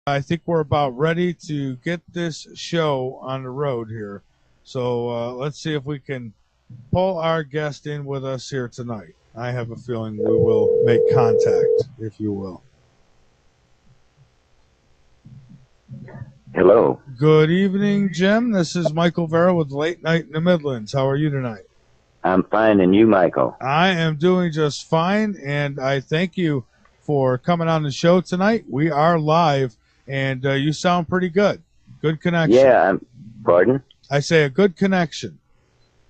I think we're about ready to get this show on the road here. So let's see if we can pull our guest in with us here tonight. I have a feeling we will make contact, if you will. Hello. Good evening, Jim. This is Michael Vera with Late Night in the Midlands. How are you tonight? I'm fine, and you, Michael? I am doing just fine, and I thank you for coming on the show tonight. We are live, and you sound pretty good. Good connection. Yeah, pardon? I say a good connection.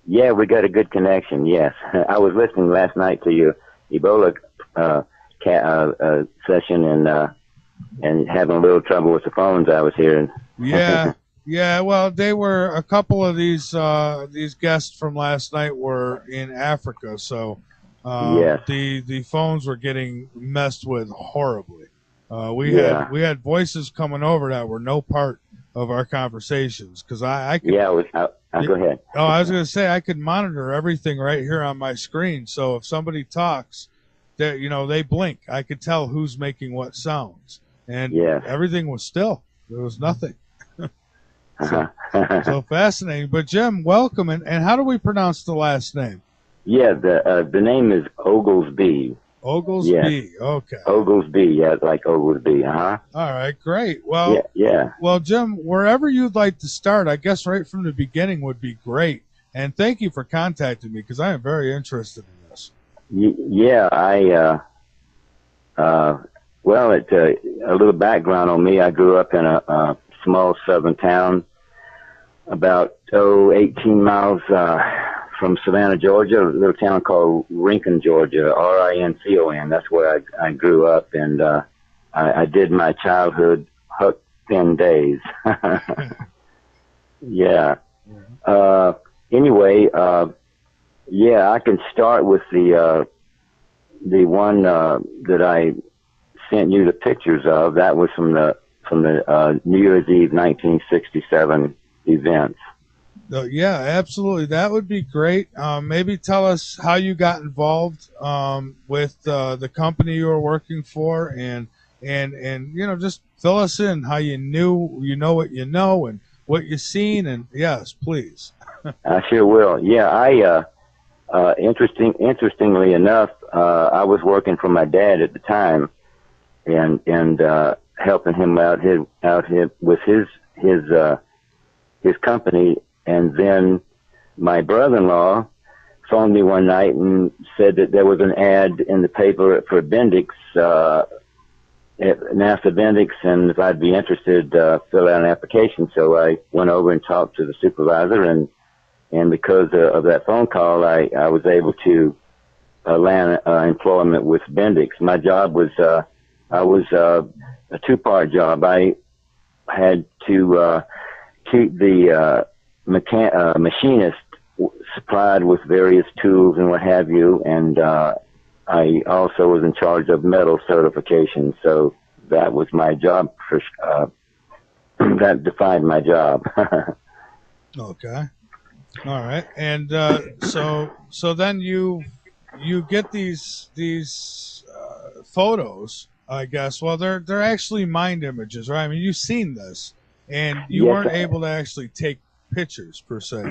Yeah, we got a good connection, yes. I was listening last night to your Ebola session and having a little trouble with the phones I was hearing. Yeah, yeah. Well, they were a couple of these guests from last night were in Africa, so yes. the phones were getting messed with horribly. We had voices coming over that were no part of our conversations because I could. Yeah, go ahead. Oh, I was going to say I could monitor everything right here on my screen. So if somebody talks, they blink. I could tell who's making what sounds, and everything was still. There was nothing. So fascinating. But Jim, welcome. And how do we pronounce the last name? Yeah, the name is Oglesby. Oglesby. Yes. Okay. Oglesby. Yeah, like Oglesby. All right. Great. Well. Yeah. Well, Jim, wherever you'd like to start, I guess right from the beginning would be great. And thank you for contacting me because I am very interested in this. Yeah, well, a little background on me. I grew up in a small southern town about 18 miles from Savannah, Georgia, a little town called Rincon, Georgia, Rincon. That's where I grew up, and I did my childhood hook pin days. Yeah. Anyway, I can start with the one that I sent you the pictures of. That was from the New Year's Eve 1967 events. Yeah, absolutely. That would be great. Maybe tell us how you got involved with the company you were working for, and just fill us in how you know what you know and what you've seen. And yes, please. I sure will. Yeah, interestingly enough, I was working for my dad at the time, and helping him out with his company. And then my brother-in-law phoned me one night and said that there was an ad in the paper for Bendix, at NASA Bendix, and if I'd be interested, fill out an application. So I went over and talked to the supervisor, and because of that phone call, I was able to land employment with Bendix. My job was a two-part job. I had to keep the machinist supplied with various tools and what have you, and I also was in charge of metal certification. So that was my job. That defined my job. Okay. All right. And so then you get these photos, I guess. Well, they're actually mind images, right? I mean, you've seen this, and you weren't able to actually take pictures per se.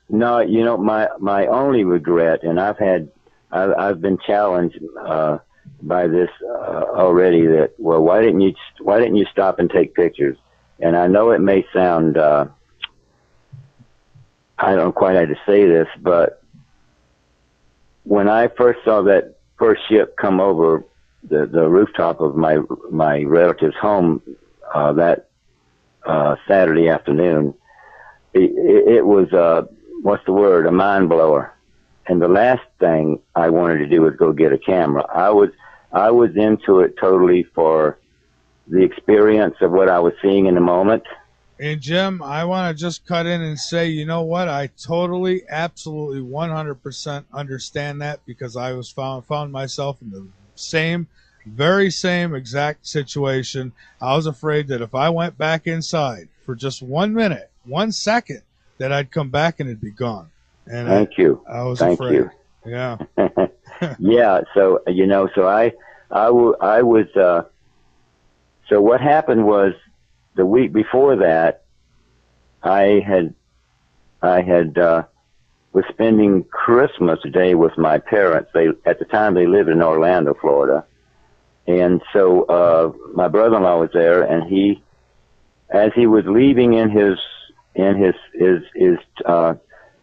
No, my only regret, and I've been challenged by this already. That why didn't you stop and take pictures? And I know it may sound I don't quite how to say this, but when I first saw that first ship come over the rooftop of my relative's home that Saturday afternoon, it was what's the word? A mind blower. And the last thing I wanted to do was go get a camera. I was into it totally for the experience of what I was seeing in the moment. And Jim, I want to just cut in and say, you know what? I totally, absolutely, 100% understand that, because I was found myself in the very same exact situation. I was afraid that if I went back inside for just 1 minute, 1 second, that I'd come back and it'd be gone. And Thank you. I was Thank afraid. You. Yeah. Yeah. So, so I was, so what happened was the week before that, I was spending Christmas Day with my parents. At the time they lived in Orlando, Florida, and so my brother-in-law was there, and as he was leaving in his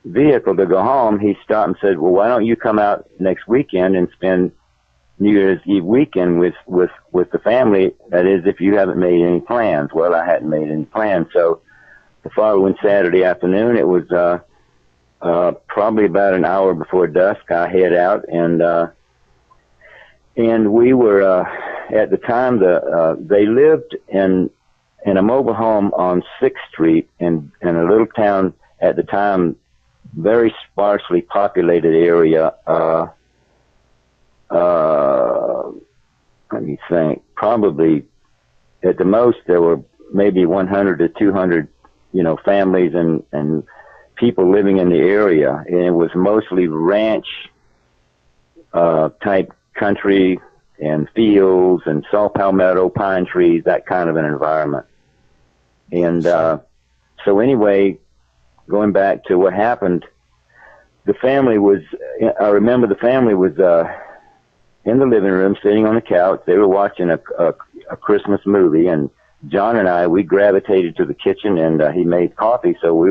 vehicle to go home, he stopped and said, "Well, why don't you come out next weekend and spend New Year's Eve weekend with the family? That is, if you haven't made any plans." Well, I hadn't made any plans, so the following Saturday afternoon, it was probably about an hour before dusk. I head out, and we were at the time they lived in a mobile home on 6th Street in a little town at the time, very sparsely populated area. Let me think. Probably at the most there were maybe 100 to 200, families and people living in the area, and it was mostly ranch type country and fields and saw palmetto, pine trees, that kind of an environment. And so anyway, going back to what happened, I remember the family was in the living room sitting on the couch. They were watching a Christmas movie, and John and I, we gravitated to the kitchen, and he made coffee, so we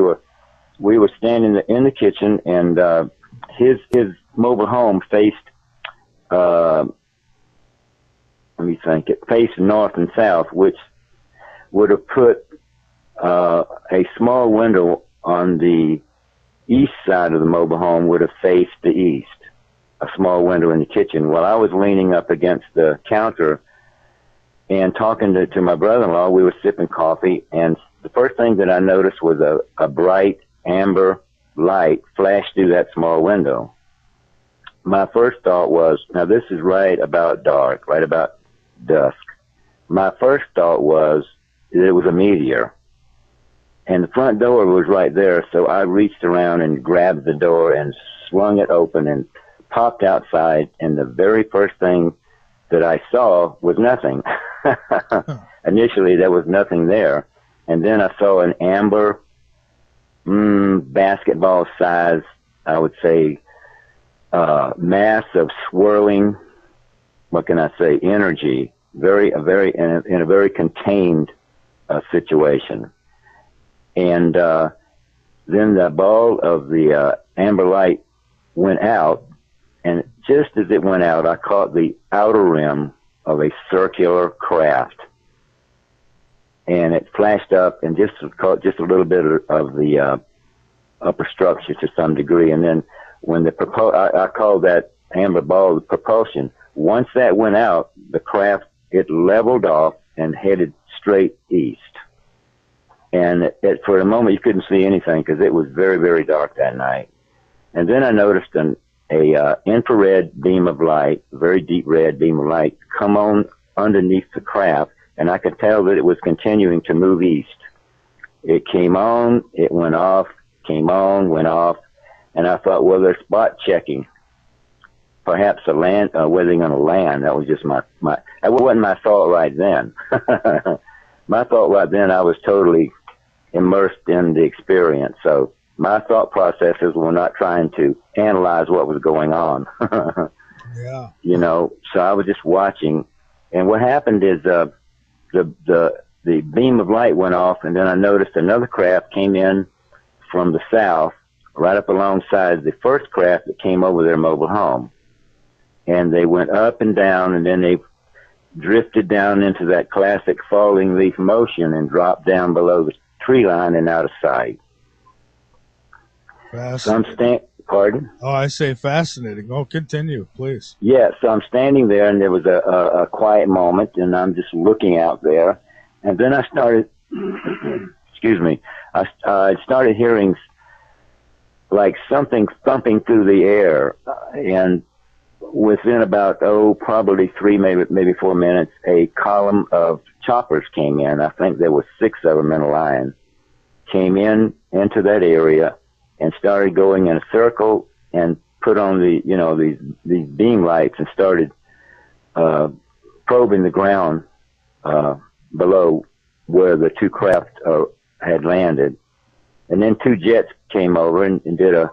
were standing in the kitchen, and his mobile home faced, let me think, it faced north and south, which would have put a small window on the east side of the mobile home would have faced the east, a small window in the kitchen. While I was leaning up against the counter and talking to my brother-in-law, we were sipping coffee, and the first thing that I noticed was a bright amber light flash through that small window. My first thought was, now this is right about dark, right about dusk. My first thought was that it was a meteor. And the front door was right there, so I reached around and grabbed the door and swung it open and popped outside, and the very first thing that I saw was nothing. Initially, there was nothing there. And then I saw an amber basketball size, I would say, mass of swirling, what can I say, energy, in a very contained situation. And then the ball of the amber light went out, and just as it went out, I caught the outer rim of a circular craft. And it flashed up and just caught just a little bit of the upper structure to some degree. And then when I called that amber ball the propulsion. Once that went out, the craft, it leveled off and headed straight east. And for a moment, you couldn't see anything because it was very, very dark that night. And then I noticed an infrared beam of light, very deep red beam of light, come on underneath the craft, and I could tell that it was continuing to move east. It came on, it went off, came on, went off, and I thought, well, they're spot checking. Perhaps whether they're going to land. That was just that wasn't my thought right then. My thought right then, I was totally immersed in the experience. So my thought processes were not trying to analyze what was going on. Yeah. So I was just watching. And what happened is the beam of light went off, and then I noticed another craft came in from the south, right up alongside the first craft that came over their mobile home. And they went up and down, and then they drifted down into that classic falling leaf motion and dropped down below the tree line and out of sight. Fascinating. Pardon? Oh, I say fascinating. Oh, continue, please. Yeah, so I'm standing there, and there was a quiet moment, and I'm just looking out there. And then I started, excuse me, I started hearing like something thumping through the air, and within about, probably 3, maybe 4 minutes, a column of choppers came in. I think there were 6 of them in a line, came into that area and started going in a circle and put on these beam lights and started probing the ground below where the two craft had landed. And then two jets came over and did a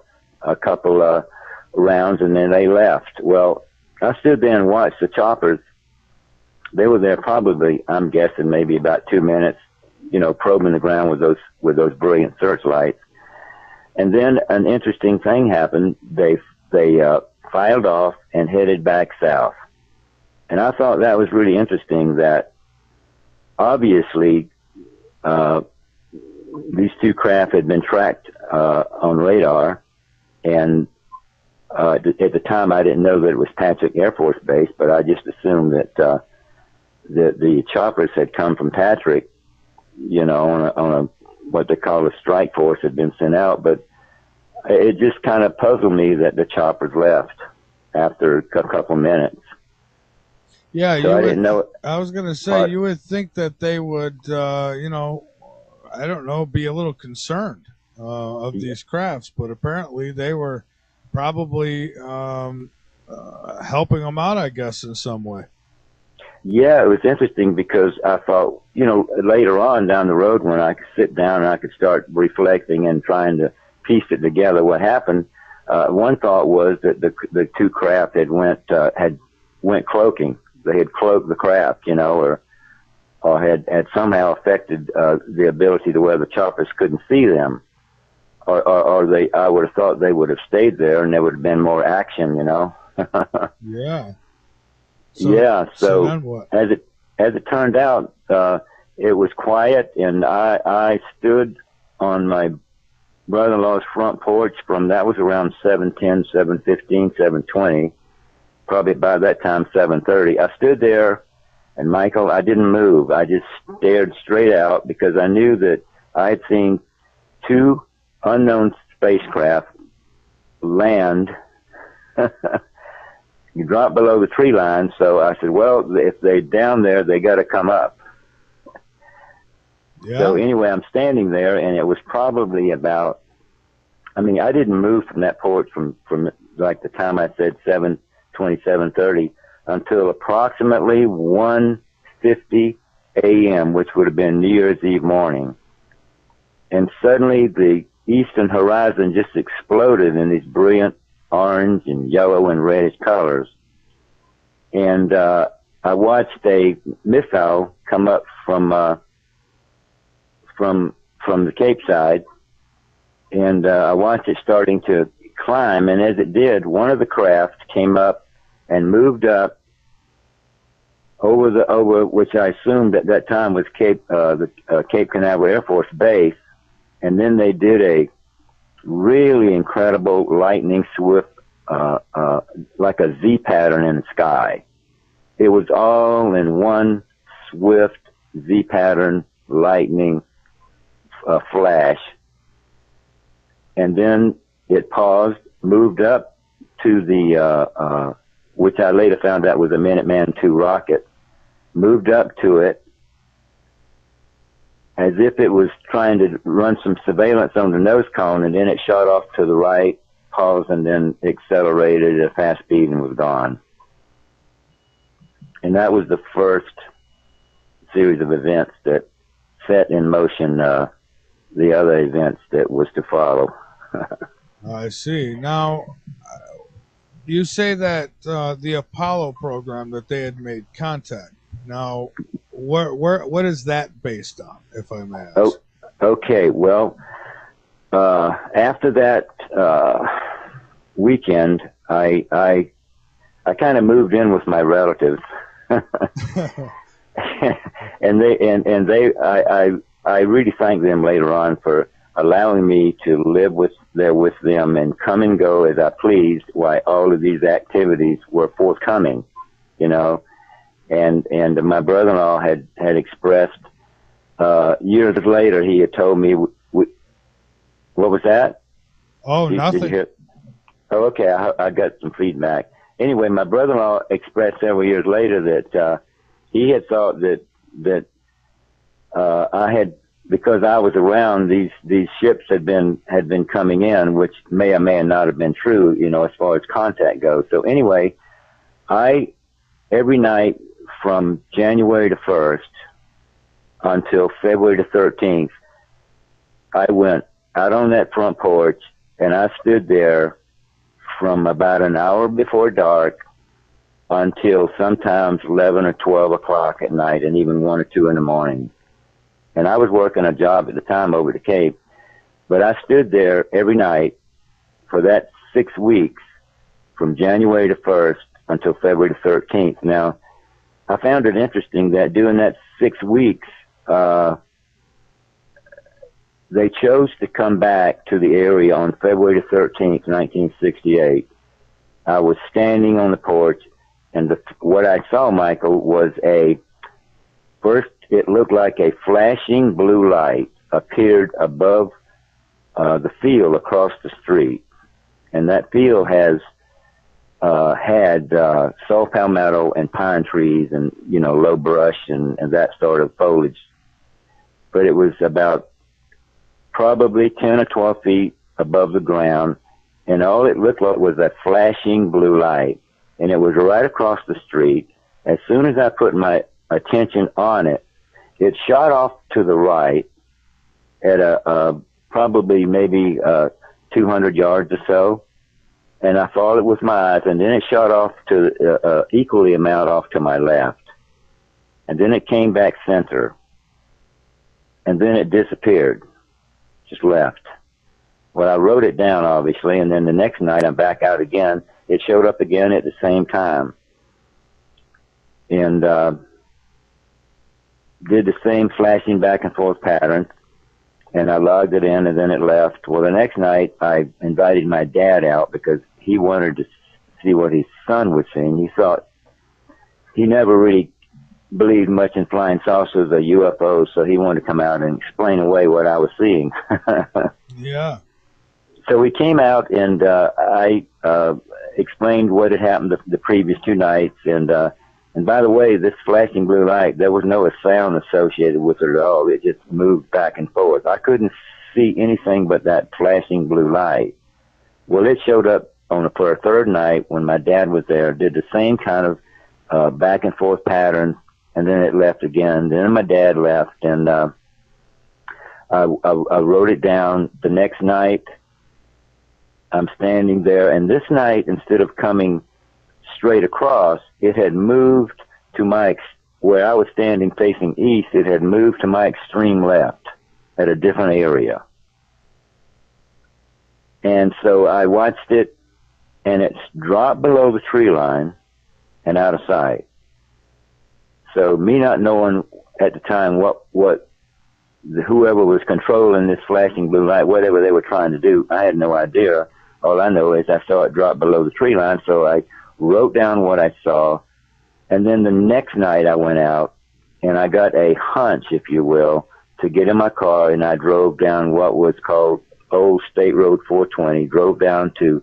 couple rounds, and then they left. Well, I stood there and watched the choppers. They were there probably, I'm guessing, maybe about 2 minutes, probing the ground with those brilliant searchlights. And then an interesting thing happened. They filed off and headed back south. And I thought that was really interesting, that obviously these two craft had been tracked on radar, and at the time I didn't know that it was Patrick Air Force Base, but I just assumed that the choppers had come from Patrick, on a what they call a strike force had been sent out. But it just kind of puzzled me that the choppers left after a couple minutes. Yeah, so I didn't know. I was going to say, you would think that they would, I don't know, be a little concerned of these crafts, but apparently they were probably helping them out, I guess, in some way. Yeah, it was interesting because I thought, later on down the road when I could sit down and I could start reflecting and trying to piece it together, what happened, one thought was that the two craft had went cloaking. They had cloaked the craft, or had somehow affected the ability to where the choppers couldn't see them. Or I would have thought they would have stayed there and there would have been more action, Yeah. So then what? as it turned out, it was quiet, and I stood on my brother-in-law's front porch that was around 7:10, 7:15, 7:20, probably by that time 7:30. I stood there, and Michael, I didn't move. I just stared straight out because I knew that I had seen two unknown spacecraft land. You drop below the tree line, so I said, well, if they're down there, they got to come up. Yeah. So anyway, I'm standing there, and it was probably about, I didn't move from that porch from like the time I said 7:20, 7:30 until approximately 1:50 a.m., which would have been New Year's Eve morning. And suddenly the eastern horizon just exploded in these brilliant orange and yellow and reddish colors. And I watched a missile come up from the Cape side, and I watched it starting to climb. And as it did, one of the craft came up and moved up over which I assumed at that time was Cape Canaveral Air Force Base. And then they did a really incredible lightning swift, like a Z pattern in the sky. It was all in one swift Z pattern lightning flash. And then it paused, moved up to the, which I later found out was a Minuteman II rocket, moved up to it, as if it was trying to run some surveillance on the nose cone, and then it shot off to the right, paused, and then accelerated at a fast speed and was gone. And that was the first series of events that set in motion the other events that was to follow. I see. Now, you say that the Apollo program that they had made contact. Now, what is that based on, if I may ask? Oh, okay. Well, after that weekend, I kind of moved in with my relatives, I really thank them later on for allowing me to live with them and come and go as I pleased while all of these activities were forthcoming, And my brother-in-law had expressed, years later, he had told me, what was that? Oh, nothing. Oh, okay. I got some feedback. Anyway, my brother-in-law expressed several years later that he had thought that I had, because I was around, these ships had been coming in, which may or may not have been true, as far as contact goes. So anyway, every night from January the 1st until February the 13th. I went out on that front porch, and I stood there from about an hour before dark until sometimes 11 or 12 o'clock at night, and even 1 or 2 in the morning. And I was working a job at the time over the Cape, but I stood there every night for that 6 weeks, from January the 1st until February the 13th. Now, I found it interesting that during that 6 weeks, they chose to come back to the area on February the 13th, 1968. I was standing on the porch, and what I saw, Michael, was first it looked like a flashing blue light appeared above the field across the street. And that field had saw palmetto and pine trees and, low brush and that sort of foliage. But it was about probably 10 or 12 feet above the ground, and all it looked like was that flashing blue light, and it was right across the street. As soon as I put my attention on it, it shot off to the right at probably maybe 200 yards or so, and I followed it with my eyes, and then it shot off to equally amount off to my left, and then it came back center, and then it disappeared. Just left. Well, I wrote it down, obviously, and then the next night I'm back out again. It showed up again at the same time. And did the same flashing back and forth pattern, and I logged it in, and then it left. Well, the next night I invited my dad out because he wanted to see what his son was seeing. He never really believed much in flying saucers or UFOs, so he wanted to come out and explain away what I was seeing. Yeah. So we came out, and I explained what had happened the previous 2 nights, and by the way, this flashing blue light, there was no sound associated with it at all. It just moved back and forth. I couldn't see anything but that flashing blue light. Well, it showed up for a 3rd night when my dad was there, did the same kind of back and forth pattern, and then it left again. Then my dad left, and I wrote it down. The next night, I'm standing there, and this night, instead of coming straight across, it had moved to where I was standing facing east, it had moved to my extreme left at a different area. And so I watched it, and it's dropped below the tree line and out of sight. So me not knowing at the time whoever was controlling this flashing blue light, whatever they were trying to do, I had no idea. All I know is I saw it drop below the tree line, so I wrote down what I saw. And then the next night I went out, and I got a hunch, if you will, to get in my car, and I drove down what was called Old State Road 420, drove down to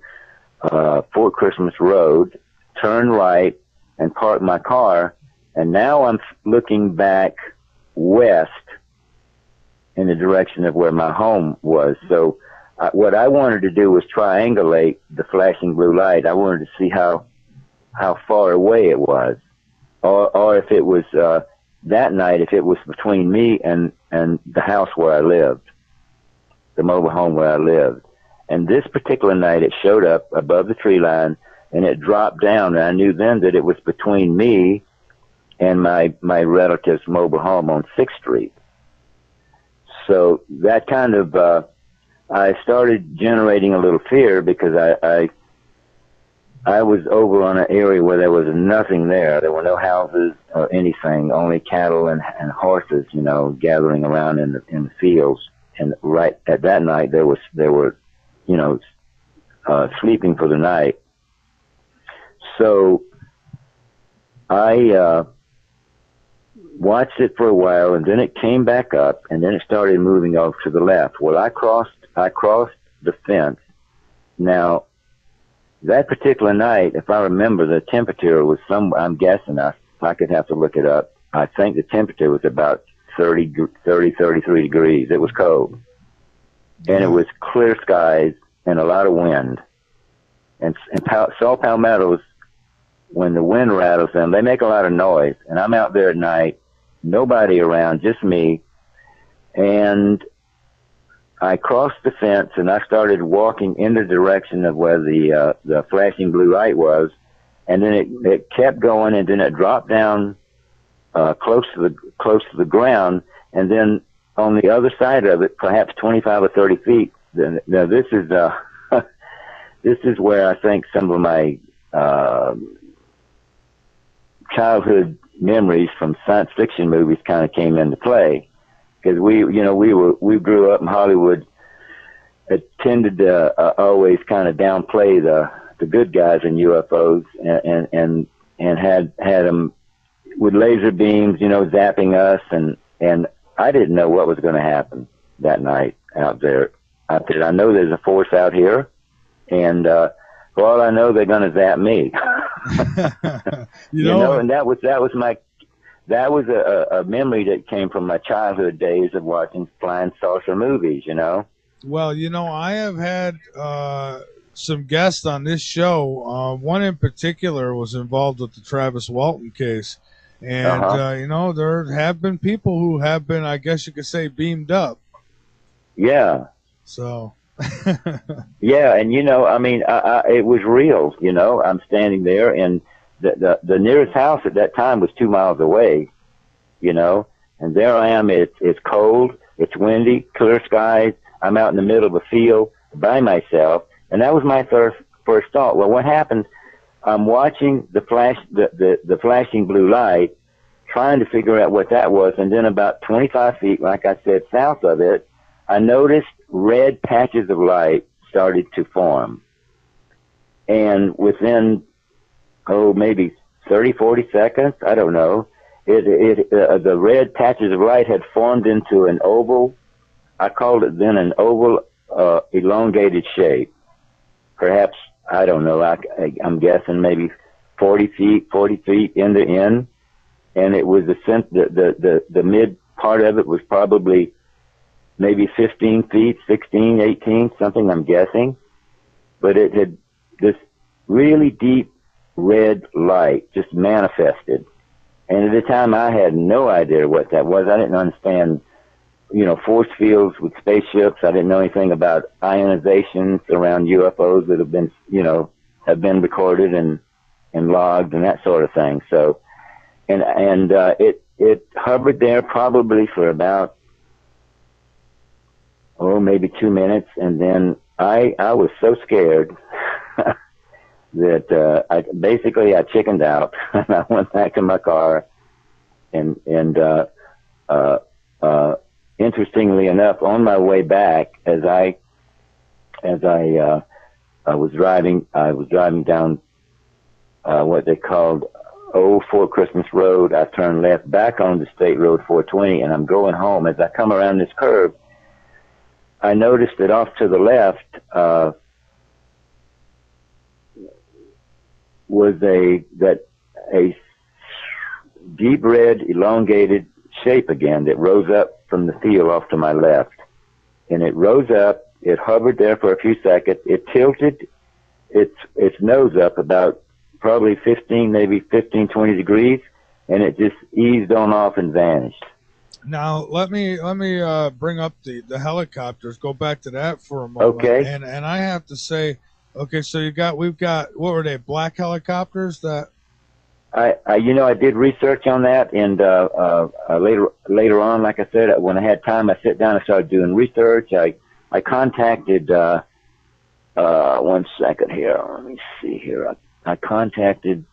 Fort Christmas Road, turned right, and parked my car. And now I'm looking back west in the direction of where my home was. So what I wanted to do was triangulate the flashing blue light. I wanted to see how far away it was, or if it was that night, if it was between me and the house where I lived, the mobile home where I lived. And this particular night, it showed up above the tree line, and it dropped down, and I knew then that it was between me and my relative's mobile home on 6th Street. So that kind of, I started generating a little fear because I was over on an area where there was nothing there. There were no houses or anything, only cattle and horses, gathering around in the fields. And right at that night, they were, sleeping for the night. So I watched it for a while, and then it came back up, and then it started moving off to the left. Well, I crossed the fence. Now, that particular night, if I remember, the temperature was I'm guessing, I could have to look it up. I think the temperature was about 33 degrees. It was cold. And it was clear skies and a lot of wind. And saw palmettos, when the wind rattles them, they make a lot of noise. And I'm out there at night, nobody around, just me. And I crossed the fence and I started walking in the direction of where the flashing blue light was. And then it kept going, and then it dropped down close to the ground, and then on the other side of it, perhaps 25 or 30 feet. Now this is this is where I think some of my childhood memories from science fiction movies kind of came into play, because we grew up in Hollywood. It tended to always kind of downplay the good guys in UFOs, and had them with laser beams, zapping us, and I didn't know what was going to happen that night out there. I said, I know there's a force out here, and for all I know, they're going to zap me. And that was a memory that came from my childhood days of watching flying saucer movies. Well, I have had some guests on this show. One in particular was involved with the Travis Walton case. And, there have been people who have been, I guess you could say, beamed up. Yeah. So. Yeah, and, it was real, I'm standing there, and the nearest house at that time was 2 miles away, and there I am. It's cold, it's windy, clear skies. I'm out in the middle of a field by myself, and that was my first thought. Well, what happened? I'm watching the flashing blue light, trying to figure out what that was, and then about 25 feet, like I said, south of it, I noticed red patches of light started to form. And within, maybe 30, 40 seconds, I don't know, the red patches of light had formed into an oval. I called it then an oval, elongated shape. Perhaps, I don't know, I'm guessing maybe 40 feet end to end. And it was the mid part of it was probably maybe 15 feet, 16, 18, something, I'm guessing. But it had this really deep red light just manifested. And at the time, I had no idea what that was. I didn't understand, force fields with spaceships. I didn't know anything about ionizations around UFOs that have been recorded and logged and that sort of thing. So, and it hovered there probably for about, maybe 2 minutes. And then I was so scared that, I chickened out and I went back to my car and interestingly enough, on my way back, as I was driving down what they called Old Fort Christmas Road. I turned left back on the State Road 420, and I'm going home. As I come around this curve, I noticed that off to the left was a deep red elongated shape again that rose up from the field off to my left. And it rose up, it hovered there for a few seconds, it tilted its nose up about probably 20 degrees, and it just eased on off and vanished. Now let me bring up the helicopters. Go back to that for a moment. Okay. And I have to say, okay, so we've got what were they, black helicopters that? I did research on that, and later on, like I said, when I had time, I sat down and started doing research. I contacted. 1 second here. Let me see here. I contacted.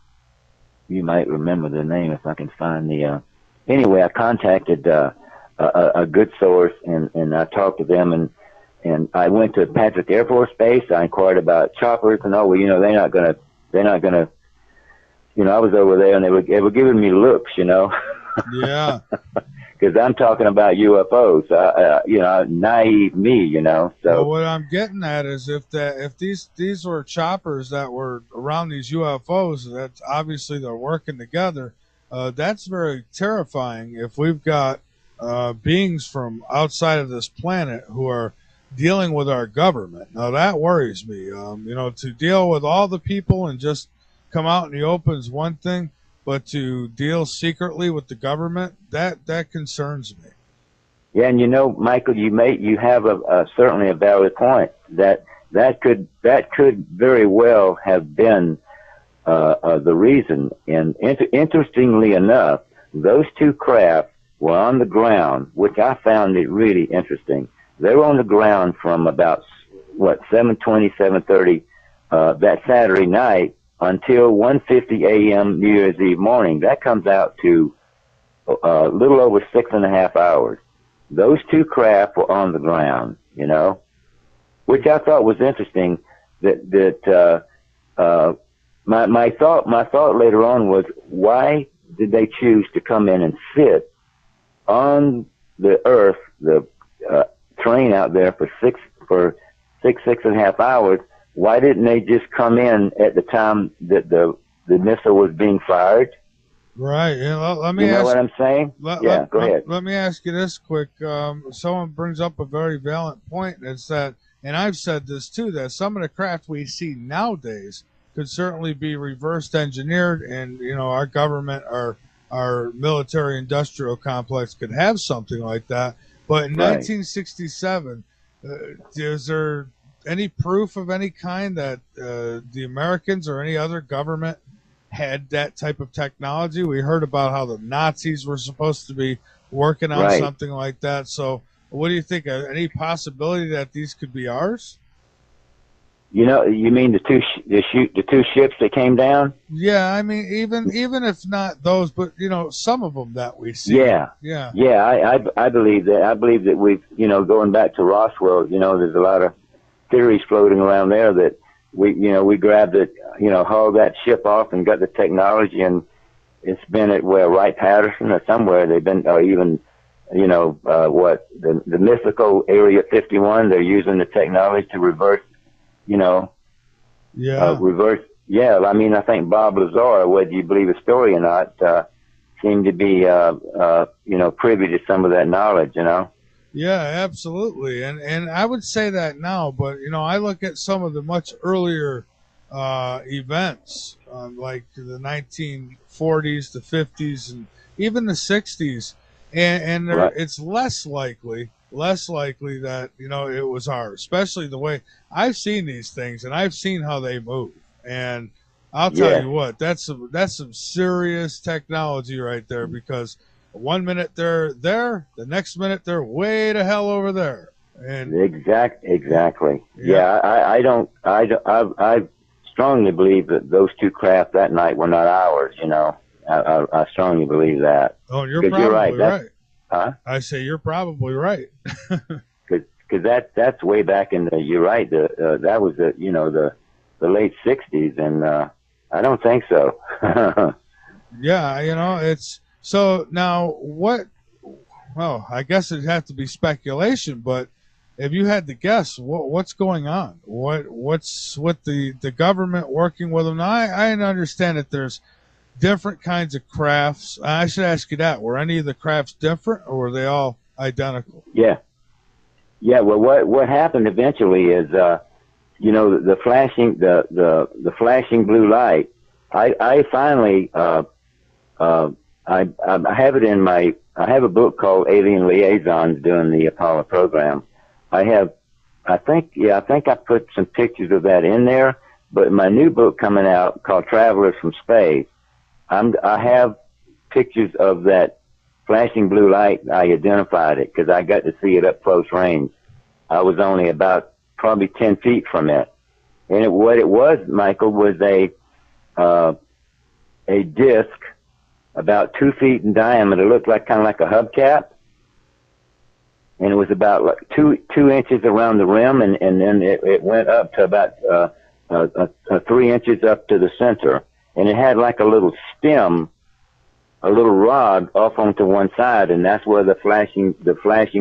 You might remember the name if I can find the. Anyway, I contacted a good source, and I talked to them, and I went to Patrick Air Force Base. I inquired about choppers, and they're not gonna. I was over there, and they were giving me looks, Yeah. Because I'm talking about UFOs, naive me, So well, what I'm getting at is if these were choppers that were around these UFOs, that's obviously they're working together. That's very terrifying. If we've got beings from outside of this planet who are dealing with our government, now that worries me. To deal with all the people and just come out in the open is one thing, but to deal secretly with the government, that concerns me. Yeah, and Michael, you have certainly a valid point that could very well have been the reason. And interestingly enough, those two craft were on the ground, which I found it really interesting. They were on the ground from about 7:20, 7:30 that Saturday night until 1:50 a.m. New Year's Eve morning. That comes out to a little over 6.5 hours. Those two craft were on the ground, which I thought was interesting. My thought later on was, why did they choose to come in and sit on the Earth, the terrain out there for 6.5 hours? Why didn't they just come in at the time that the missile was being fired? Right. Let me ask, what I'm saying? Go ahead. Let me ask you this quick. Someone brings up a very valid point. It's that, and I've said this too, that some of the craft we see nowadays could certainly be reverse engineered, and our government, our military industrial complex could have something like that. But in 1967, is there any proof of any kind that the Americans or any other government had that type of technology? We heard about how the Nazis were supposed to be working on something like that. So what do you think? Any possibility that these could be ours? You mean the two ships that came down? Yeah, I mean, even if not those, but some of them that we see. Yeah. I believe that. I believe that we've, going back to Roswell, there's a lot of theories floating around there that we grabbed it, hauled that ship off and got the technology, and it's been at Wright-Patterson or somewhere. They've been, or even, the mythical Area 51. They're using the technology to reverse. Reverse. Yeah, I mean, I think Bob Lazar, whether you believe his story or not, seemed to be, privy to some of that knowledge, Yeah, absolutely. And I would say that now, but, I look at some of the much earlier events, like the 1940s, the 50s, and even the 60s, and it's less likely that it was ours, especially the way I've seen these things and I've seen how they move. And I'll tell you what, that's some serious technology right there, because 1 minute they're there, the next minute they're way to hell over there. And exactly. Yeah, I strongly believe that those two craft that night were not ours. I strongly believe that. Oh, you're probably right. Huh? I say you're probably right. Because that's way back in the. You're right. That was the late '60s, and I don't think so. Yeah, it's so now what? Well, I guess it'd have to be speculation, but if you had to guess, what's going on? What's with the government working with them? Now, I understand that there's different kinds of crafts. I should ask you that. Were any of the crafts different, or were they all identical? Yeah. Well, what happened eventually is, the flashing, the flashing blue light. I finally, I have it in my. I have a book called Alien Liaisons during the Apollo program. I think I put some pictures of that in there. But my new book coming out called Travelers from Space, I have pictures of that flashing blue light. I identified it because I got to see it up close range. I was only about probably 10 feet from it. And what it was, Michael, was a disc about 2 feet in diameter. It looked kind of like a hubcap. And it was about like two inches around the rim, and then it went up to about 3 inches up to the center. And it had like a little stem, a little rod off onto one side, and that's where the flashing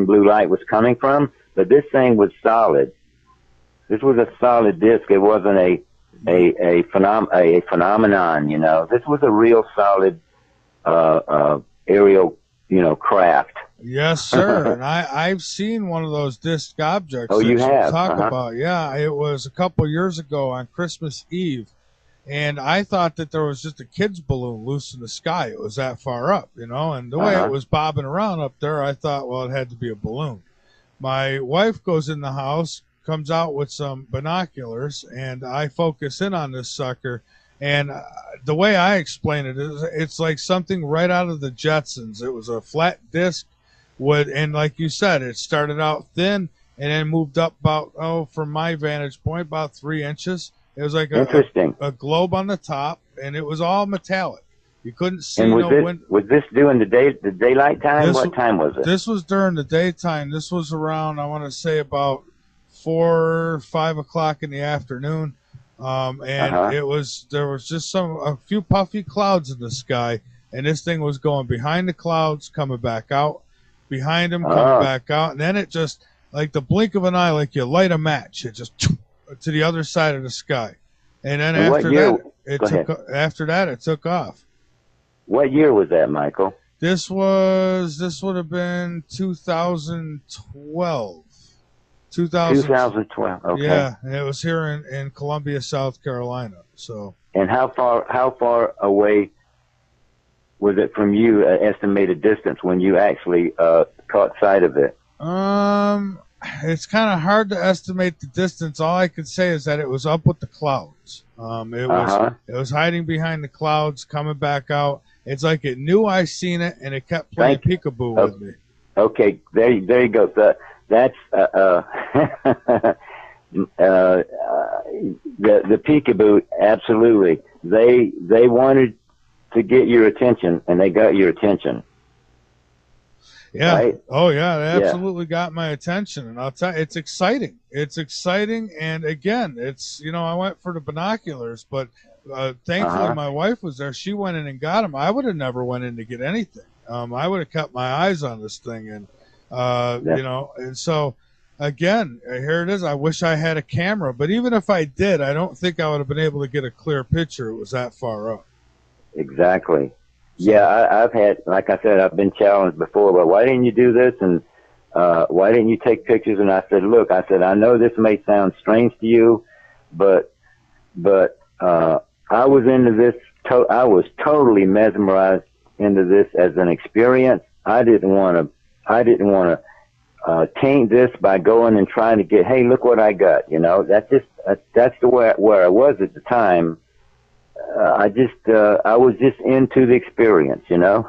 blue light was coming from. But this thing was solid. This was a solid disc. It wasn't a phenomenon, This was a real solid aerial, craft. Yes, sir. And I've seen one of those disc objects. Oh, you have? Talk about. Yeah, it was a couple years ago on Christmas Eve. And I thought that there was just a kid's balloon loose in the sky. It was that far up, you know, and the way it was bobbing around up there, I thought, well, it had to be a balloon. My wife goes in the house, comes out with some binoculars, and I focus in on this sucker. And the way I explain it is, it's like something right out of the Jetsons. It was a flat disc, and like you said, it started out thin and then moved up about, from my vantage point, about 3 inches. It was like a globe on the top, and it was all metallic. You couldn't see. And was this during the daylight time? What time was it? This was during the daytime. This was around, I want to say, about 4 or 5 o'clock in the afternoon. There was just a few puffy clouds in the sky, and this thing was going behind the clouds, coming back out, behind them, coming back out, and then it just, like the blink of an eye, like you light a match, it just to the other side of the sky, and then after that it took off. What year was that, Michael? This would have been 2012. 2012. Okay. Yeah, and it was here in Columbia, South Carolina. So. And how far away was it from you? Estimated distance when you actually caught sight of it? It's kind of hard to estimate the distance. All I could say is that it was up with the clouds. It was hiding behind the clouds, coming back out. It's like it knew I seen it, and it kept playing peekaboo with me. Okay, there you go. That's the peekaboo. Absolutely, they wanted to get your attention, and they got your attention. Yeah. Right? Oh, yeah. They absolutely got my attention. And I'll tell you, it's exciting. It's exciting. And again, it's, I went for the binoculars, but thankfully my wife was there. She went in and got them. I would have never went in to get anything. I would have kept my eyes on this thing. And, and so again, here it is. I wish I had a camera, but even if I did, I don't think I would have been able to get a clear picture. It was that far up. Exactly. Yeah, I've had, like I said, I've been challenged before, but why didn't you do this? And why didn't you take pictures? And I said, look, I know this may sound strange to you, but I was into this. I was totally mesmerized into this as an experience. I didn't want to taint this by going and trying to get, hey, look what I got. That's the way where I was at the time. I was just into the experience, Yeah,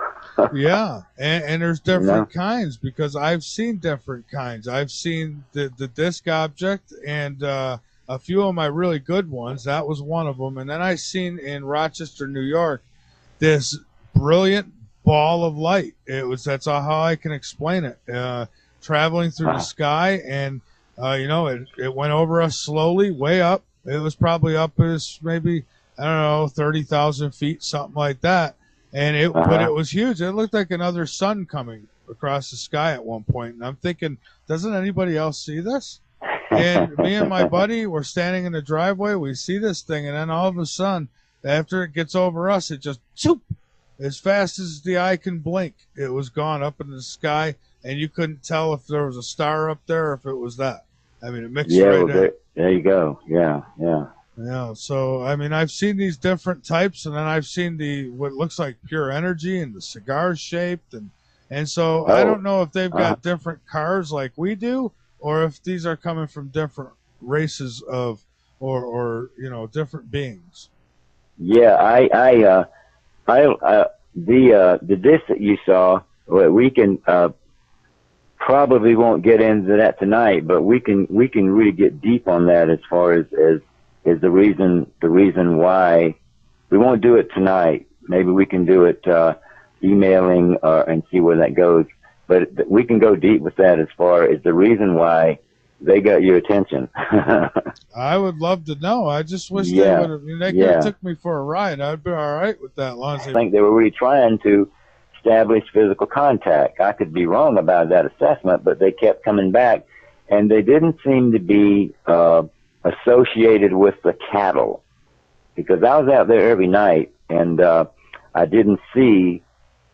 and there's different kinds, because I've seen different kinds. I've seen the disc object, and a few of my really good ones. That was one of them. And then I seen in Rochester, New York, this brilliant ball of light. That's how I can explain it. Traveling through the sky, and it went over us slowly, way up. It was probably up as maybe, I don't know, 30,000 feet, something like that. And but it was huge. It looked like another sun coming across the sky at one point. And I'm thinking, doesn't anybody else see this? And me and my buddy were standing in the driveway. We see this thing, and then all of a sudden, after it gets over us, it just, zoop, as fast as the eye can blink, it was gone up in the sky, and you couldn't tell if there was a star up there or if it was that. I mean, it mixed right in. There you go. Yeah. Yeah, so I've seen these different types, and then I've seen what looks like pure energy and the cigar shaped, and so I don't know if they've got different cars like we do, or if these are coming from different races of or different beings. Yeah, the disc that you saw, we can probably won't get into that tonight, but we can really get deep on that as far as the reason why. We won't do it tonight. Maybe we can do it emailing and see where that goes. But we can go deep with that as far as the reason why they got your attention. I would love to know. I just wish they would have. They could have took me for a ride. I'd be all right with that. Long as I think they were really trying to establish physical contact. I could be wrong about that assessment, but they kept coming back, and they didn't seem to be associated with the cattle, because I was out there every night, and I didn't see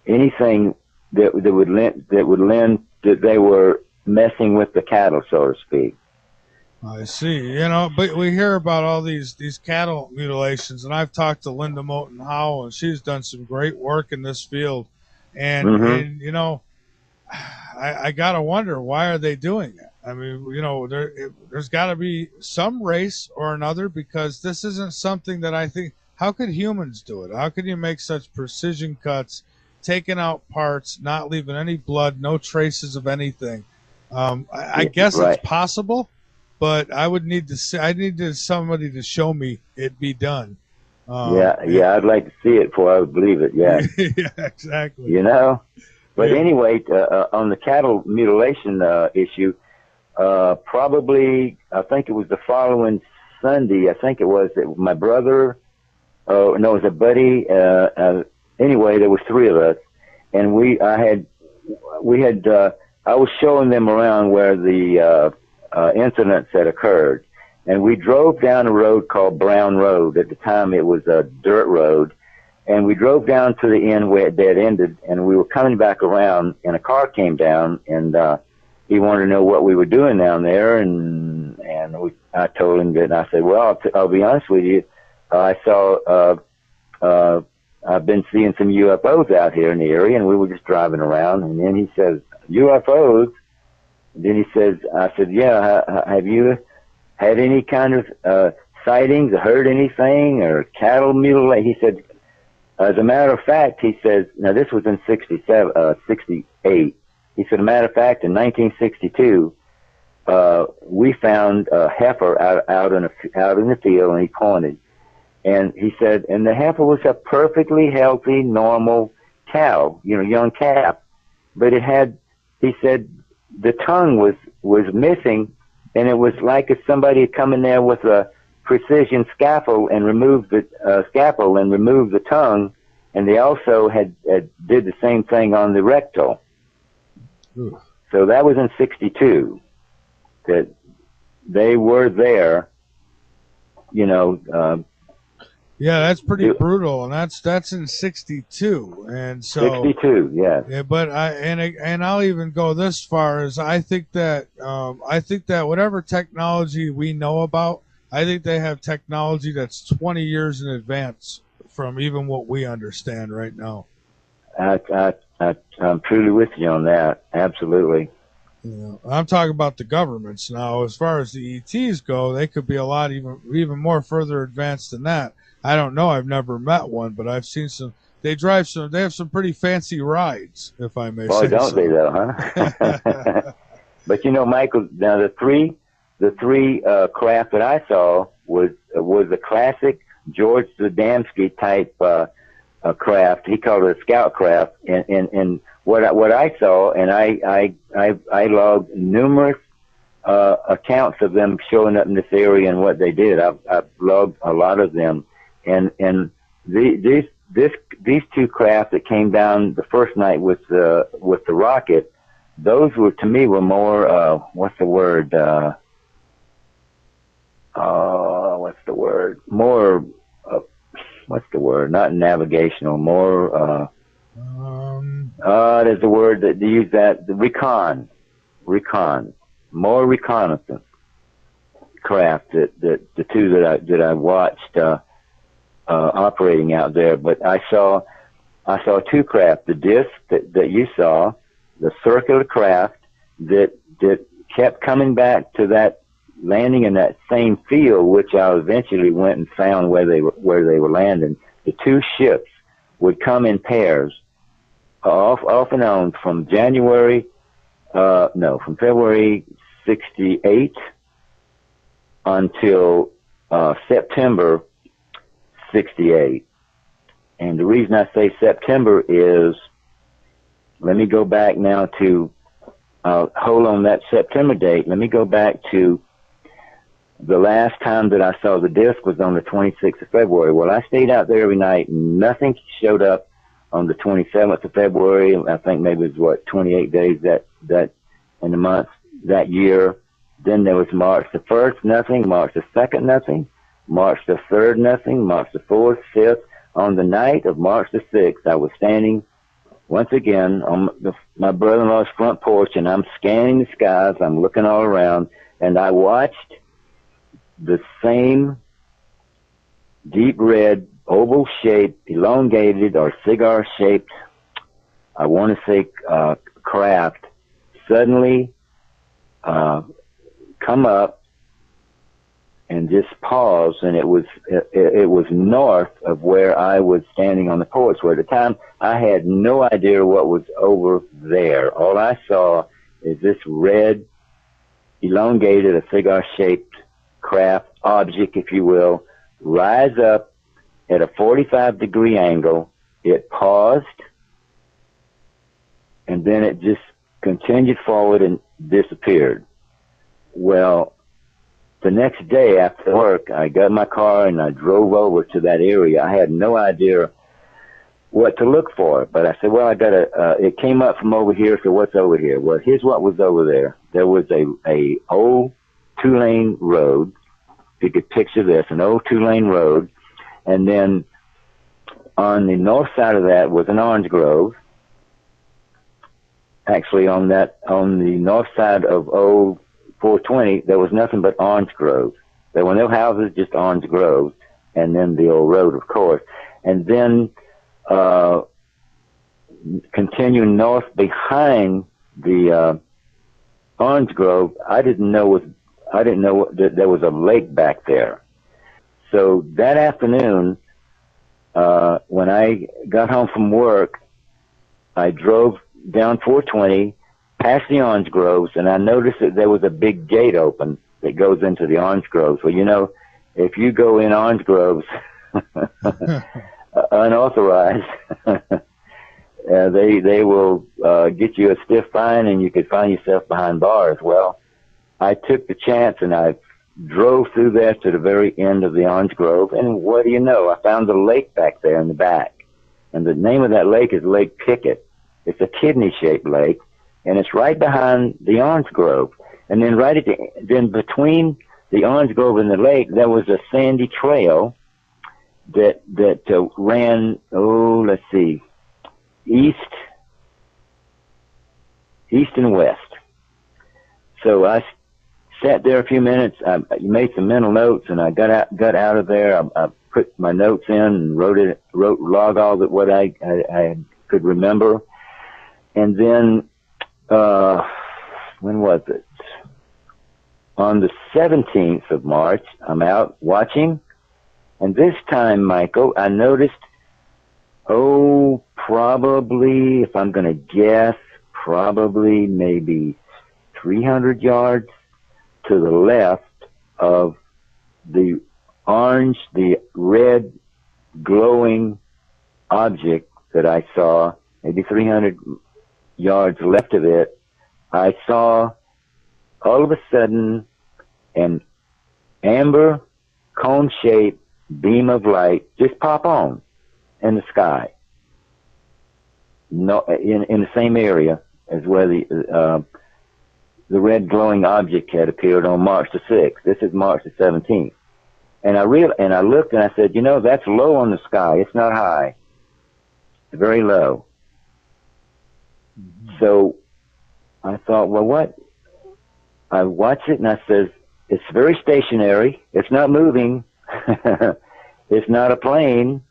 anything that would lend that they were messing with the cattle, so to speak. I see. You know, but we hear about all these cattle mutilations, and I've talked to Linda Moulton Howe, and she's done some great work in this field. Hmm. And you know, I gotta wonder, why are they doing it? I mean, you know, there's got to be some race or another, because this isn't something that I think. How could humans do it? How could you make such precision cuts, taking out parts, not leaving any blood, no traces of anything? I Yeah, guess it's right. possible, but I would need to see. I needed somebody to show me it be done. Um, Yeah, it, yeah. I'd like to see it before I would believe it. Yeah, yeah, exactly. you know. But Yeah. anyway, on the cattle mutilation issue, probably I think it was the following Sunday. I think it was that my brother. Oh no, it was a buddy. Anyway, there was three of us, and we had. I was showing them around where the incidents had occurred, and we drove down a road called Brown Road. At the time, it was a dirt road, and we drove down to the end where it dead ended, and we were coming back around, and a car came down, and he wanted to know what we were doing down there, I told him that, and I said, well, I'll be honest with you, I saw I've been seeing some UFOs out here in the area, and we were just driving around, and then he says, UFOs? Then he says, I said, yeah, have you had any kind of sightings, or heard anything, or cattle mutilation? He said, as a matter of fact, he says, now this was in 68. He said, a matter of fact, in 1962, we found a heifer out in the field, and he pointed. And he said, and the heifer was a perfectly healthy, normal cow, young calf. But it had, he said, the tongue was missing, and it was like if somebody had come in there with a precision scalpel and removed the tongue, and they also had did the same thing on the rectal. Ooh. So that was in 62 that they were there, Yeah, that's pretty brutal, and that's in '62, and so 62, yes. yeah. But I'll even go this far as I think that whatever technology we know about, I think they have technology that's 20 years in advance from even what we understand right now. I'm truly with you on that. Absolutely. Yeah, I'm talking about the governments now. As far as the ETs go, they could be a lot even more further advanced than that. I don't know. I've never met one, but I've seen some. They have some pretty fancy rides, if I may Boy, say don't so. they though, huh? But Michael, now the three craft that I saw was a classic George Zadamski type craft. He called it a scout craft, and what I saw, and I logged numerous accounts of them showing up in this area and what they did. I've logged a lot of them, and these two craft that came down the first night with the rocket, those were to me were more what's the word? More what's the word? Not navigational, more there's a word that they use, that the recon, more reconnaissance craft that the two that I watched operating out there. But I saw two craft, the disc that you saw, the circular craft that kept coming back to that landing in that same field, which I eventually went and found where they were landing. The two ships would come in pairs, off and on from from February 68 until September 68. And the reason I say September is, let me go back now to, hold on that September date. Let me go back to the last time that I saw the disc was on the 26th of February. Well, I stayed out there every night, and nothing showed up on the 27th of February. I think maybe it was 28 days that in the month that year. Then there was March the 1st, nothing. March the 2nd, nothing. March the 3rd, nothing. March the 4th, 5th. On the night of March the 6th, I was standing once again on my brother-in-law's front porch, and I'm scanning the skies. I'm looking all around, and I watched the same deep red, oval-shaped, elongated, or cigar-shaped, I want to say, craft suddenly come up and just pause, and it was north of where I was standing on the porch, where at the time I had no idea what was over there. All I saw is this red, elongated, a cigar-shaped craft object, if you will, rise up at a 45-degree angle. It paused, and then it just continued forward and disappeared. Well, the next day after work, I got in my car and I drove over to that area. I had no idea what to look for, but I said, well, it came up from over here, so what's over here? Well, here's what was over there. There was a old 2-lane road. If you could picture this, an old 2-lane road, and then on the north side of that was an orange grove. Actually, on the north side of old 420, there was nothing but orange groves. There were no houses, just orange groves, and then the old road, of course. And then continuing north behind the orange grove, I didn't know that there was a lake back there. So that afternoon, when I got home from work, I drove down 420, past the orange groves, and I noticed that there was a big gate open that goes into the orange groves. Well, you know, if you go in orange groves unauthorized, they will get you a stiff fine, and you could find yourself behind bars. Well, I took the chance, and I drove through there to the very end of the orange grove, and what do you know? I found a lake back there in the back, and the name of that lake is Lake Pickett. It's a kidney-shaped lake, and it's right behind the orange grove. And then then between the orange grove and the lake, there was a sandy trail that ran, let's see, east and west. So I sat there a few minutes. I made some mental notes, and I got out of there. I put my notes in and log all that what I could remember. And then, when was it? On the 17th of March, I'm out watching, and this time, Michael, I noticed, probably, if I'm going to guess, probably maybe 300 yards to the left of the red glowing object that I saw, maybe 300 yards left of it, I saw all of a sudden an amber cone-shaped beam of light just pop on in the sky. No, in the same area as where the red glowing object had appeared on March the 6th. This is March the 17th. And I looked and I said, you know, that's low on the sky. It's not high. It's very low. Mm-hmm. So I thought, well, what? I watched it and I said, it's very stationary. It's not moving. It's not a plane.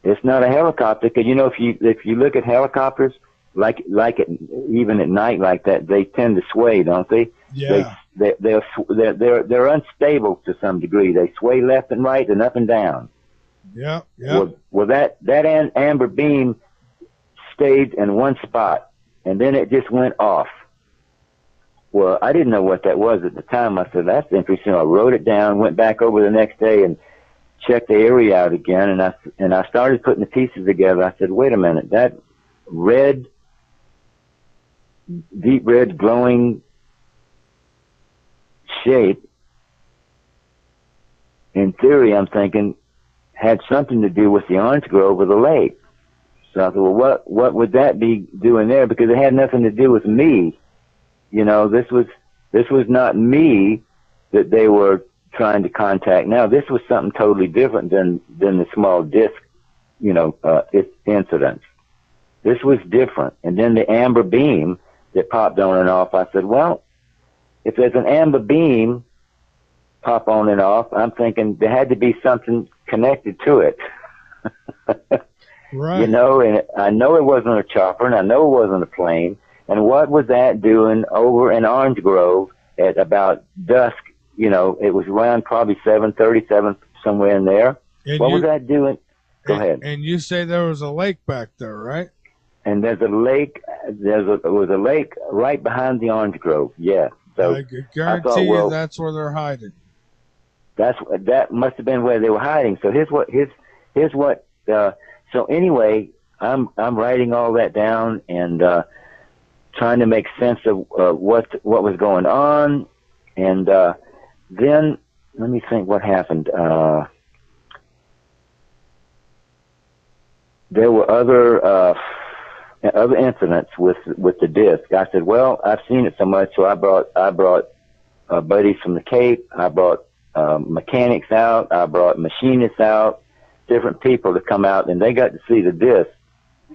It's not a helicopter. Because, you know, if you look at helicopters, like it, even at night like that, they tend to sway, don't they? Yeah. They're unstable to some degree. They sway left and right and up and down. Yeah. Yeah. Well, that amber beam stayed in one spot, and then it just went off. Well, I didn't know what that was at the time. I said, that's interesting. I wrote it down, went back over the next day and checked the area out again, and I started putting the pieces together. I said, wait a minute, that red, deep red glowing shape, in theory, I'm thinking, had something to do with the orange grove or the lake. So I thought, well, what would that be doing there? Because it had nothing to do with me. You know, this was not me that they were trying to contact. Now, this was something totally different than the small disc, incident. This was different. And then the amber beam that popped on and off, I said, well, if there's an amber beam pop on and off. I'm thinking there had to be something connected to it. Right. You know, and I know it wasn't a chopper, and I know it wasn't a plane. And what was that doing over in Orange Grove at about dusk? You know, it was around probably 7:37, somewhere in there. And what was that doing? Go ahead. And you say there was a lake back there, right? And there's a lake. There was a lake right behind the Orange Grove. Yeah. So I guarantee you that's where they're hiding. That must have been where they were hiding. So here's what. So anyway, I'm writing all that down and trying to make sense of what was going on, and then let me think what happened. There were other incidents with the disc. I said, well, I've seen it so much, so I brought buddies from the Cape. I brought mechanics out. I brought machinists out. Different people to come out, and they got to see the disc,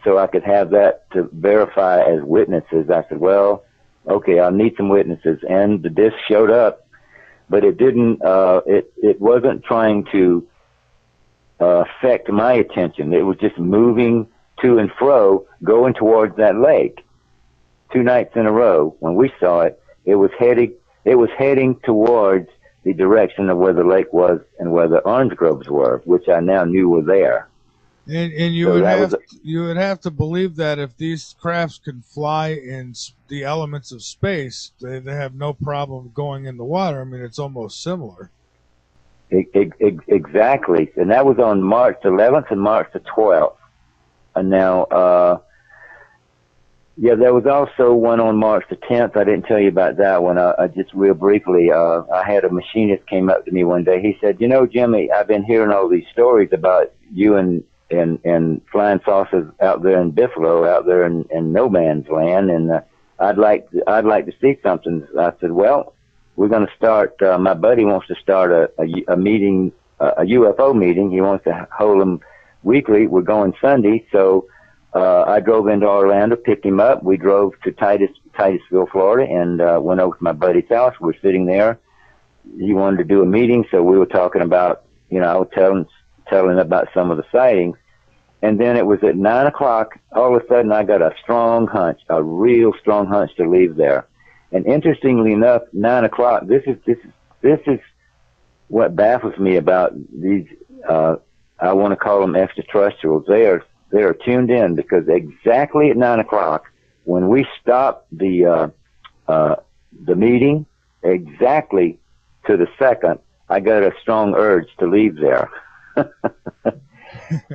so I could have that to verify as witnesses. I said, well, okay, I'll need some witnesses, and the disc showed up, but it didn't. It wasn't trying to affect my attention. It was just moving to and fro, going towards that lake. 2 nights in a row, when we saw it, it was heading towards the direction of where the lake was and where the orange groves were, which I now knew were there. And you would have to believe that if these crafts can fly in the elements of space, they have no problem going in the water. I mean, it's almost similar. Exactly. And that was on March 11th and March the 12th. And now, yeah, there was also one on March the 10th. I didn't tell you about that one. I just real briefly, I had a machinist came up to me one day. He said, you know, Jimmy, I've been hearing all these stories about you and flying saucers out there in Buffalo, out there in no man's land, and I'd like to see something. I said, well, we're going to start. My buddy wants to start a meeting, a UFO meeting. He wants to hold them weekly. We're going Sunday, so I drove into Orlando, picked him up. We drove to Titusville, Florida, and went over to my buddy's house. We're sitting there. He wanted to do a meeting, so we were talking about, you know, I was telling about some of the sightings. And then it was at 9 o'clock, all of a sudden I got a strong hunch, a real strong hunch to leave there. And interestingly enough, 9 o'clock, this is what baffles me about these, I want to call them extraterrestrials. They are tuned in, because exactly at 9 o'clock, when we stopped the meeting, exactly to the second, I got a strong urge to leave there.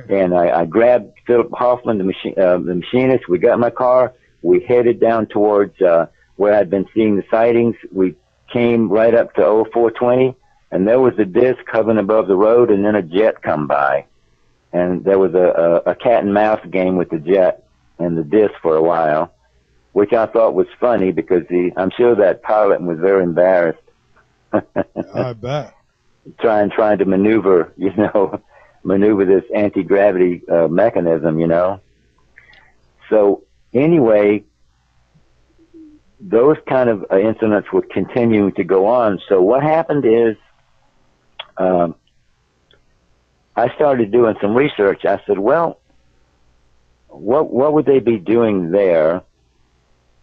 And I grabbed Philip Hoffman, the machinist. We got in my car. We headed down towards where I'd been seeing the sightings. We came right up to 0420, and there was a disc hovering above the road, and then a jet come by. And there was a cat and mouse game with the jet and the disc for a while, which I thought was funny, because I'm sure that pilot was very embarrassed. I bet. Trying to maneuver this anti-gravity mechanism, you know. So anyway, those kind of incidents were continuing to go on. So what happened is, I started doing some research. I said, well, what would they be doing there?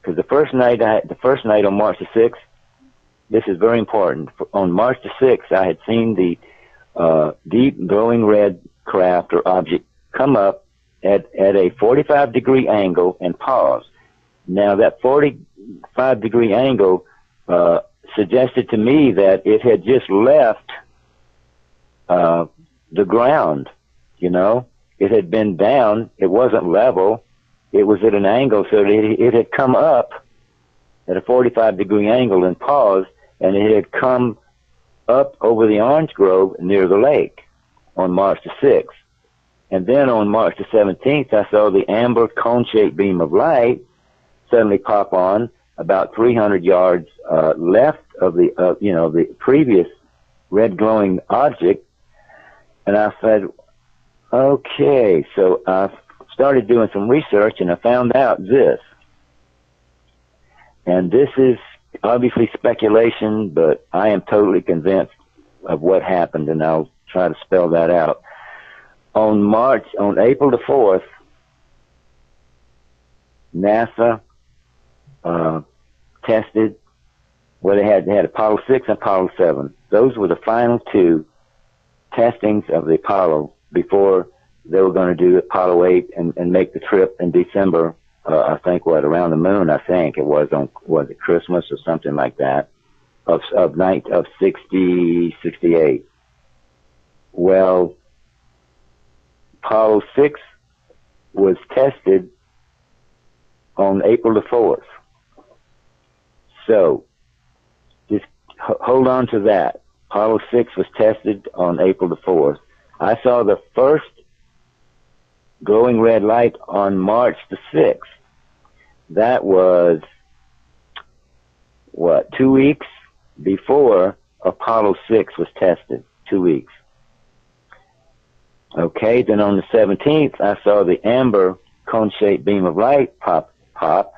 Because the first night on March the 6th, this is very important. On March the 6th, I had seen the deep glowing red craft or object come up at a 45-degree angle and pause. Now, that 45-degree angle suggested to me that it had just left the ground, you know. It had been down. It wasn't level. It was at an angle, so it had come up at a 45-degree angle and paused, and it had come up over the orange grove near the lake on March the 6th. And then on March the 17th, I saw the amber cone-shaped beam of light suddenly pop on about 300 yards left of the previous red glowing object. And I said, okay, so I started doing some research, and I found out this. And this is obviously speculation, but I am totally convinced of what happened, and I'll try to spell that out. On April the 4th, NASA tested. Well, they had Apollo 6 and Apollo 7. Those were the final two testings of the Apollo before they were going to do Apollo 8 and make the trip in December. I think around the moon. I think it was it Christmas or something like that of 68. Well, Apollo 6 was tested on April the 4th. So just hold on to that. Apollo 6 was tested on April the 4th. I saw the first glowing red light on March the 6th. That was, 2 weeks before Apollo 6 was tested. 2 weeks. Okay, then on the 17th, I saw the amber cone-shaped beam of light pop, above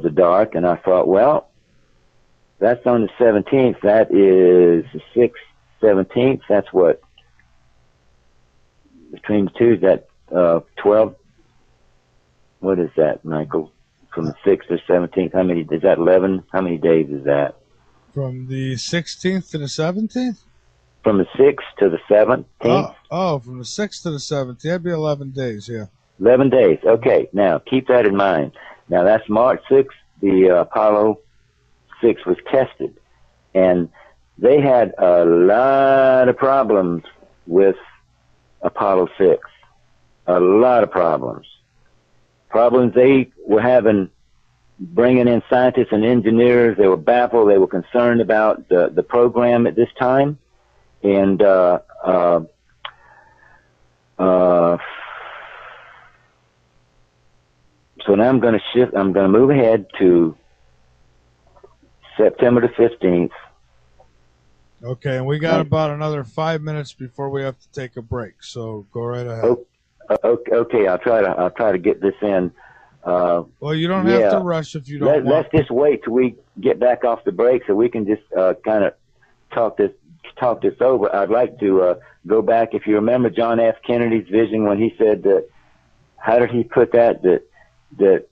the dark, and I thought, well, that's on the 17th. That is the 6th, 17th. That's what, between the two, is that 12? What is that, Michael? From the 6th to 17th, how many, is that 11? How many days is that? From the 16th to the 17th? From the 6th to the 17th? Oh, from the 6th to the 17th. That'd be 11 days, yeah. 11 days. Okay, now keep that in mind. Now that's March 6th, the Apollo 6 was tested. And they had a lot of problems with Apollo 6. A lot of problems. Problems they were having, bringing in scientists and engineers. They were baffled. They were concerned about the program at this time. And so now I'm going to move ahead to September the 15th. Okay, and we got about another 5 minutes before we have to take a break. So go right ahead. Okay, I'll try to get this in. Well, you don't have to rush if you don't want. Let's just wait till we get back off the break so we can just kind of talk this over. I'd like to go back. If you remember John F. Kennedy's vision when he said that, how did he put that? That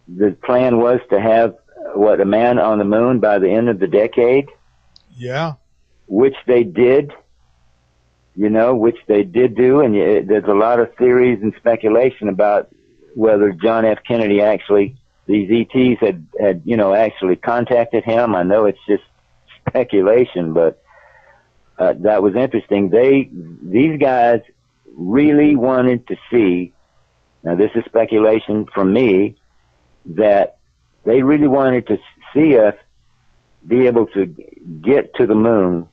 the plan was to have a man on the moon by the end of the decade. Yeah. Which they did. Which they did do, and there's a lot of theories and speculation about whether John F. Kennedy these ETs had actually contacted him. I know it's just speculation, but that was interesting. These guys really wanted to see, now this is speculation from me, that they really wanted to see us be able to get to the moon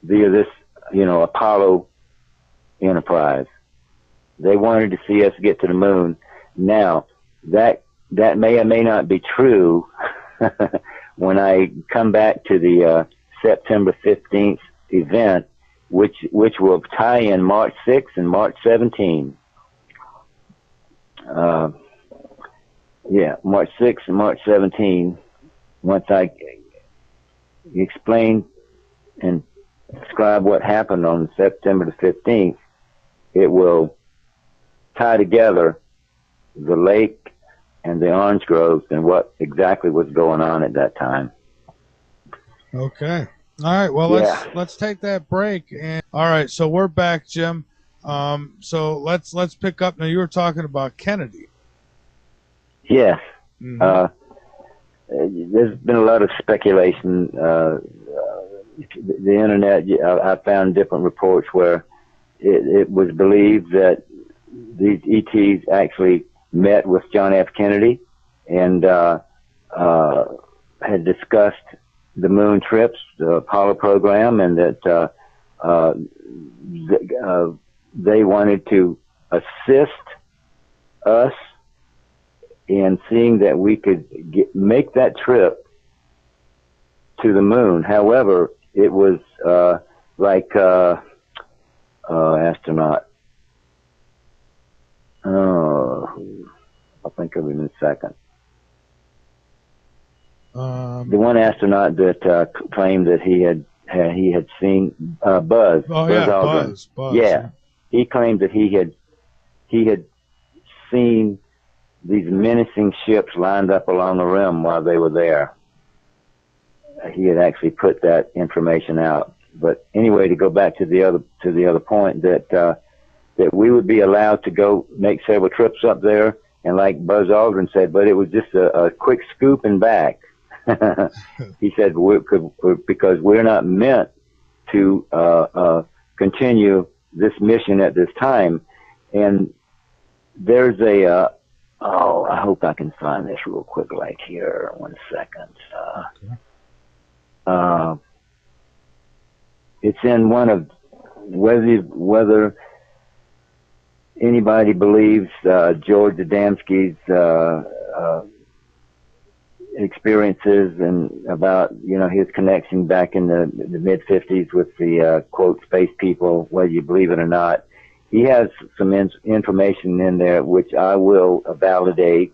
via this, Apollo enterprise. They wanted to see us get to the moon. Now, that may or may not be true when I come back to the September 15th event, which will tie in March 6th and March 17th. March 6th and March 17th. Once I explain and describe what happened on September the 15th, it will tie together the lake and the orange groves and what exactly was going on at that time. Okay. All right. Well, let's take that break. And all right. So we're back, Jim. So let's pick up. Now you were talking about Kennedy. Yes. Mm-hmm. There's been a lot of speculation. The internet, I found different reports where it was believed that these ETs actually met with John F. Kennedy and had discussed the moon trips, the Apollo program, and that they wanted to assist us in seeing that we could make that trip to the moon. However, it was astronaut. Oh, I'll think of him in a second. The one astronaut that claimed that he had seen Buzz. Oh, Buzz yeah, Aldrin. Buzz. Yeah, he claimed that he had seen these menacing ships lined up along the rim while they were there. He had actually put that information out. But anyway, to go back to the other point, that we would be allowed to go make several trips up there, and like Buzz Aldrin said, but it was just a quick scoop and back. He said because we're not meant to continue this mission at this time. And there's I hope I can find this real quick, like here. 1 second. Okay. It's in one of whether anybody believes George Adamski's experiences and about his connection back in the mid 50s with the quote space people, whether you believe it or not. He has some information in there which I will validate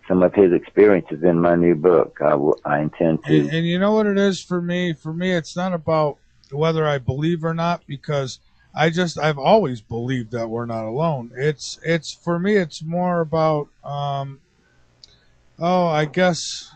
some of his experiences in my new book. I intend to. And you know what it is for me? For me, it's not about whether I believe or not, because I've always believed that we're not alone. It's for me, it's more about, I guess,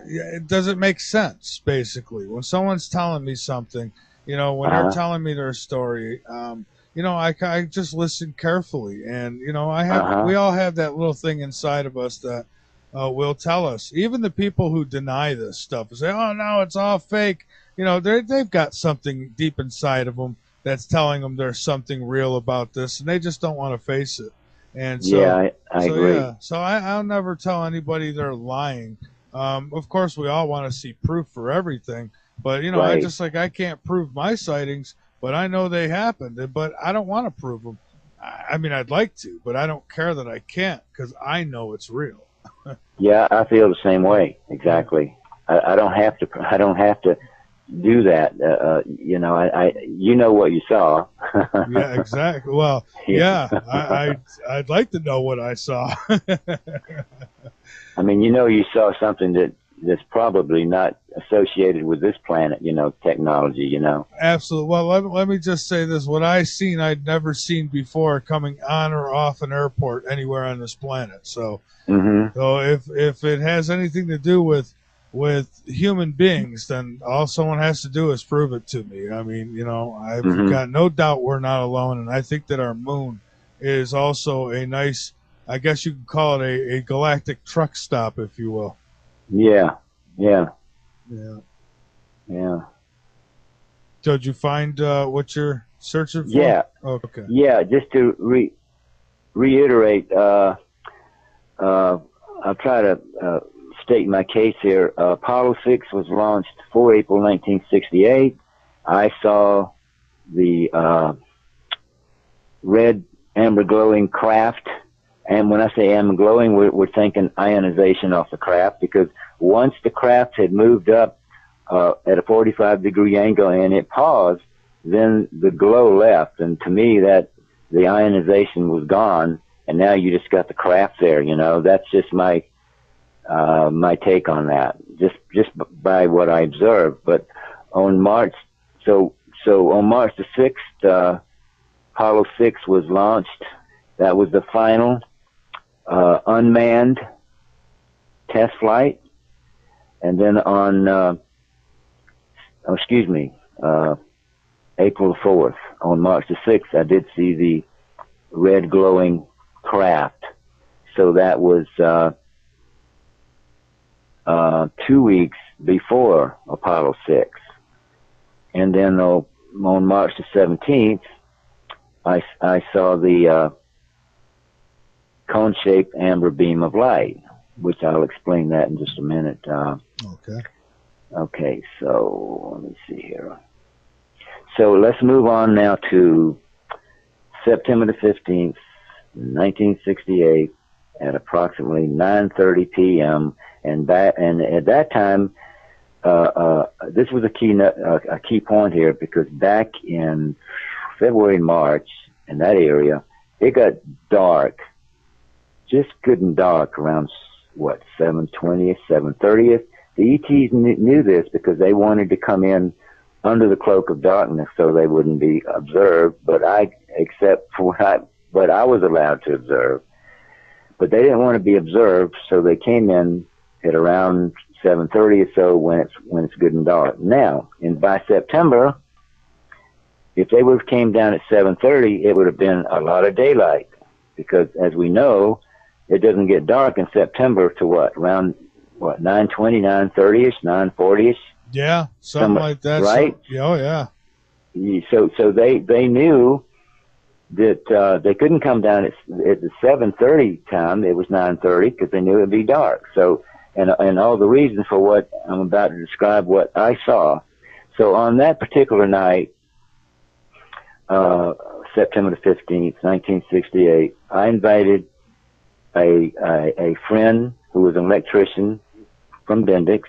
it doesn't make sense, basically. When someone's telling me something, when they're telling me their story, I just listen carefully, and we all have that little thing inside of us that will tell us. Even the people who deny this stuff and say, "Oh no, it's all fake," they've got something deep inside of them that's telling them there's something real about this, and they just don't want to face it. And so, yeah, I agree. Yeah, so I'll never tell anybody they're lying. Of course, we all want to see proof for everything, but Right. I can't prove my sightings. But I know they happened, but I don't want to prove them. I mean, I'd like to, but I don't care that I can't, because I know it's real. Yeah, I feel the same way. Exactly. I don't have to. I don't have to do that. You know what you saw. Yeah, exactly. Well, yeah, I'd like to know what I saw. I mean, you saw something that's probably not associated with this planet, technology, Absolutely. Well, let me just say this. What I seen, I'd never seen before coming on or off an airport anywhere on this planet. So, so if it has anything to do with human beings, then all someone has to do is prove it to me. I mean, I've got no doubt we're not alone. And I think that our moon is also a nice, I guess you could call it a galactic truck stop, if you will. Yeah. So did you find what you're searching for? Yeah. Oh, okay. Yeah, just to reiterate, I'll try to state my case here. Apollo 6 was launched 4 April 1968. I saw the red amber glowing craft. And when I say amber glowing, we're thinking ionization off the craft, because once the craft had moved up at a 45-degree angle and it paused, then the glow left. And to me, that the ionization was gone, and now you just got the craft there. That's just my take on that, just by what I observed. But on March, so on March the 6th, Apollo 6 was launched. That was the final unmanned test flight. And then on, April 4th, on March the 6th, I did see the red glowing craft. So that was 2 weeks before Apollo 6. And then on March the 17th, I saw the cone-shaped amber beam of light, which I'll explain that in just a minute. Okay. Okay, so let me see here. So let's move on now to September the 15th, 1968, at approximately 9:30 p.m. And at that time, this was a key point here, because back in February and March, in that area, it got dark, just good and dark around 7:20th, 7:30th, The ETs knew this because they wanted to come in under the cloak of darkness so they wouldn't be observed, but I was allowed to observe. But they didn't want to be observed, so they came in at around 7:30 or so when it's good and dark. Now, by September, if they would have came down at 7:30, it would have been a lot of daylight, because as we know, it doesn't get dark in September to around 9:20, 9:30ish, 9:40ish. Yeah, something like that, right? So, oh yeah. So they knew that they couldn't come down at the 7:30 time. It was 9:30 because they knew it'd be dark. So and all the reasons for what I'm about to describe, what I saw. So on that particular night, September the 15th, 1968, I invited a friend who was an electrician from Bendix,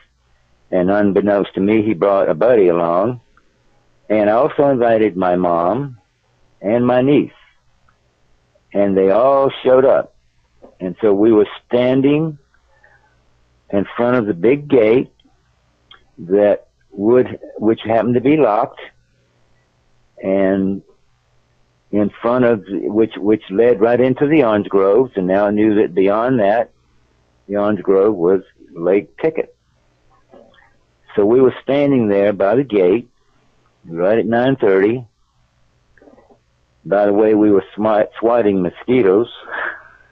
and unbeknownst to me, he brought a buddy along, and I also invited my mom and my niece, and they all showed up. And so we were standing in front of the big gate which happened to be locked, and in front of which led right into the orange groves. And now I knew that beyond that, the orange grove was Lake Pickett. So we were standing there by the gate right at 9:30. By the way, we were swatting mosquitoes.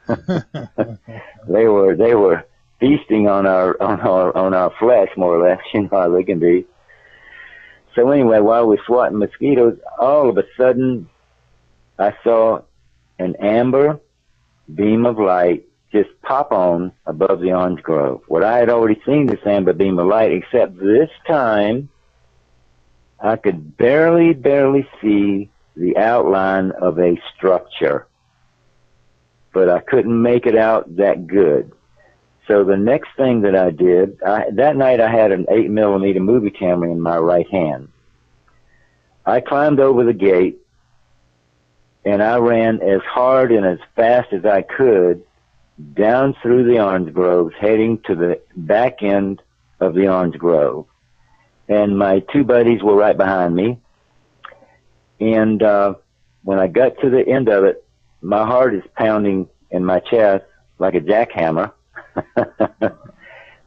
They were feasting on our flesh, more or less, you know how they can be. So anyway, while we're swatting mosquitoes, all of a sudden I saw an amber beam of light just pop on above the orange grove. What I had already seen, this amber beam of light, except this time I could barely see the outline of a structure, but I couldn't make it out that good. So the next thing that I did, that night I had an 8mm movie camera in my right hand. I climbed over the gate and I ran as hard and as fast as I could down through the orange groves, heading to the back end of the orange grove. And my two buddies were right behind me. And when I got to the end of it, my heart is pounding in my chest like a jackhammer.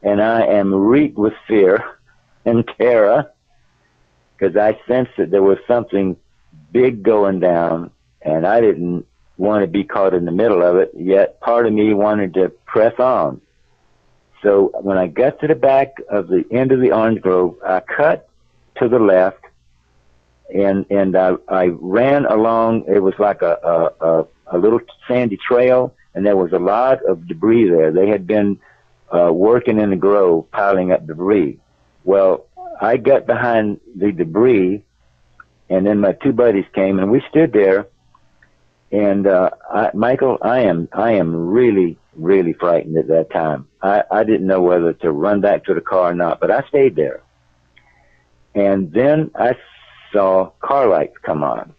And I am reeked with fear and terror, because I sensed that there was something big going down, and I didn't want to be caught in the middle of it, yet part of me wanted to press on. So when I got to the back of the end of the orange grove, I cut to the left, and I ran along. It was like a little sandy trail, and there was a lot of debris there. They had been working in the grove, piling up debris. Well, I got behind the debris, and then my two buddies came, and we stood there. And Michael, I am really, really frightened at that time. I didn't know whether to run back to the car or not, but I stayed there. And then I saw car lights come on.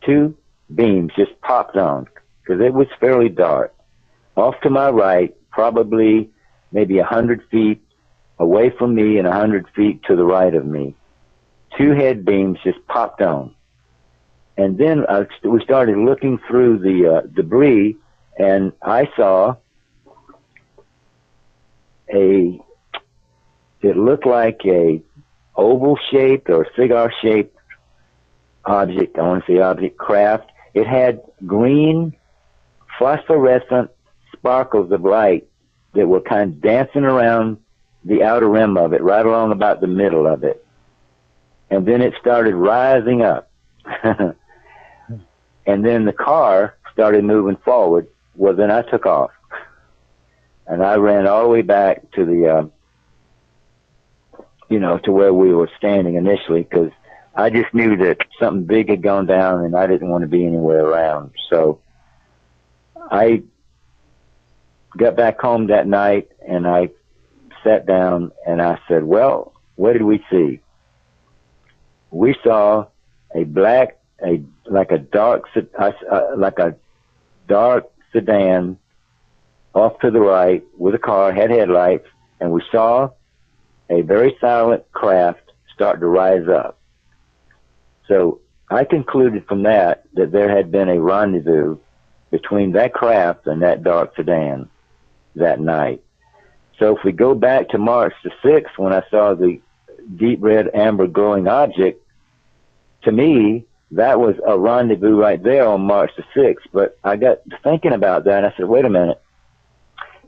Two beams just popped on, because it was fairly dark. Off to my right, probably maybe 100 feet away from me and 100 feet to the right of me, two head beams just popped on. And then we started looking through the debris, and I saw it looked like a oval-shaped or cigar-shaped object. I want to say object, craft. It had green phosphorescent sparkles of light that were kind of dancing around the outer rim of it, right along about the middle of it. And then it started rising up. And then the car started moving forward. Well, then I took off. And I ran all the way back to the, to where we were standing initially, because I just knew that something big had gone down and I didn't want to be anywhere around. So I got back home that night and I sat down and I said, well, what did we see? We saw like a dark sedan off to the right with a car, had headlights, and we saw a very silent craft start to rise up. So I concluded from that there had been a rendezvous between that craft and that dark sedan that night. So if we go back to March the 6th, when I saw the deep red amber glowing object, to me, that was a rendezvous right there on March the 6th. But I got thinking about that, and I said, wait a minute.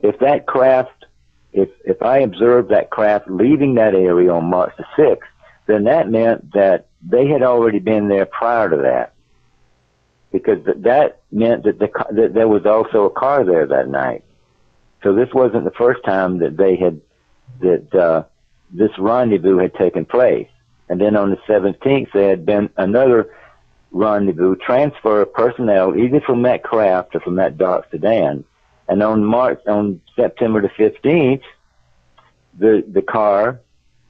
If that craft, if I observed that craft leaving that area on March the 6th, then that meant that they had already been there prior to that. Because that meant that there was also a car there that night. So this wasn't the first time that this rendezvous had taken place. And then on the 17th, there had been another rendezvous, transfer of personnel, either from that craft or from that dark sedan. And on September the 15th, the car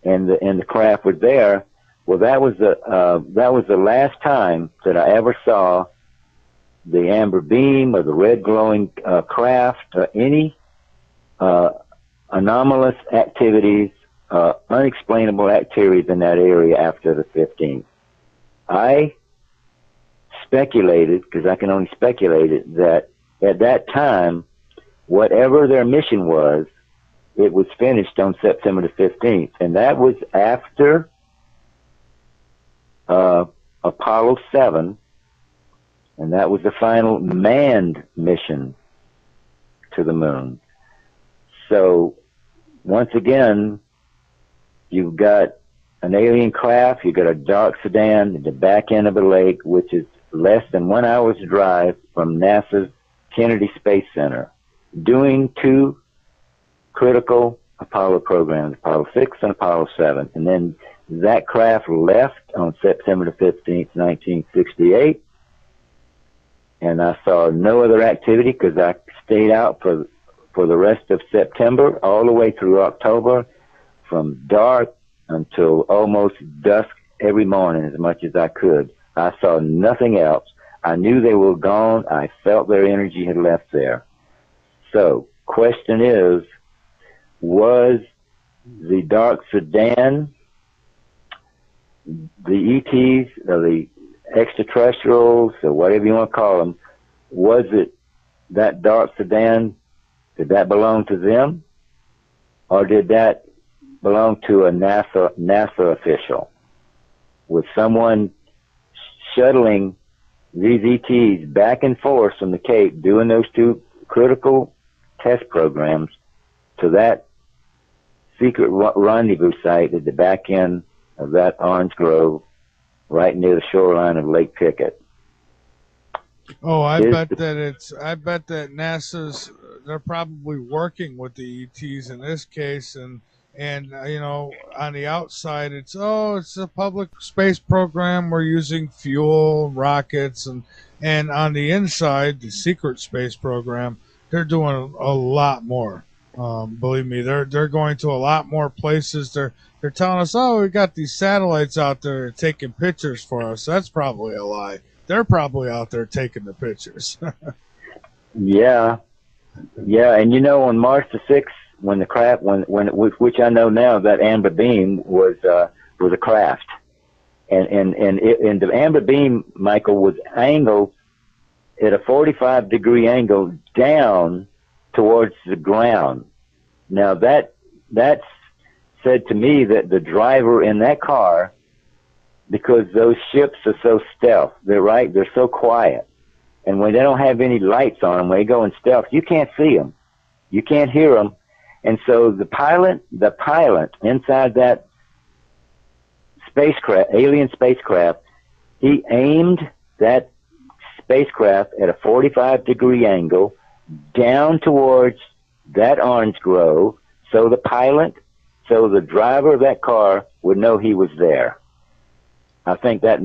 and the craft was there. Well, that was the last time that I ever saw the amber beam or the red glowing craft or any anomalous activities, unexplainable activities in that area after the 15th. I speculated, because I can only speculate it, that at that time, whatever their mission was, it was finished on September the 15th. And that was after Apollo 7, and that was the final manned mission to the moon. So, once again, you've got an alien craft, you've got a dark sedan at the back end of a lake, which is less than 1 hour's drive from NASA's Kennedy Space Center, doing two critical Apollo programs, Apollo 6 and Apollo 7. And then that craft left on September the 15th, 1968. And I saw no other activity because I stayed out for the rest of September, all the way through October, from dark until almost dusk every morning as much as I could. I saw nothing else. I knew they were gone. I felt their energy had left there. So, question is, was the dark sedan, the ETs, or the extraterrestrials, or whatever you want to call them, was it that dark sedan, did that belong to them? Or did that belong to a NASA official? Was someone shuttling these ETs back and forth from the Cape, doing those two critical test programs to that secret rendezvous site at the back end of that orange grove right near the shoreline of Lake Pickett? Oh, I bet that NASA's, they're probably working with the ETs in this case, and you know, on the outside it's a public space program, we're using fuel, rockets, and on the inside, the secret space program, they're doing a lot more. Believe me, they're going to a lot more places. They're telling us, oh, we got these satellites out there taking pictures for us. That's probably a lie. They're probably out there taking the pictures. Yeah, and you know, on March the 6th, when the craft, which I know now that amber beam was a craft, and the amber beam, Michael, was angled at a 45-degree angle down towards the ground. Now that said to me that the driver in that car, because those ships are so stealth, they're so quiet, and when they don't have any lights on them, when they go in stealth, you can't see them, you can't hear them, and so the pilot inside that alien spacecraft, he aimed that spacecraft at a 45-degree angle down towards that orange grove, so the driver of that car would know he was there. I think that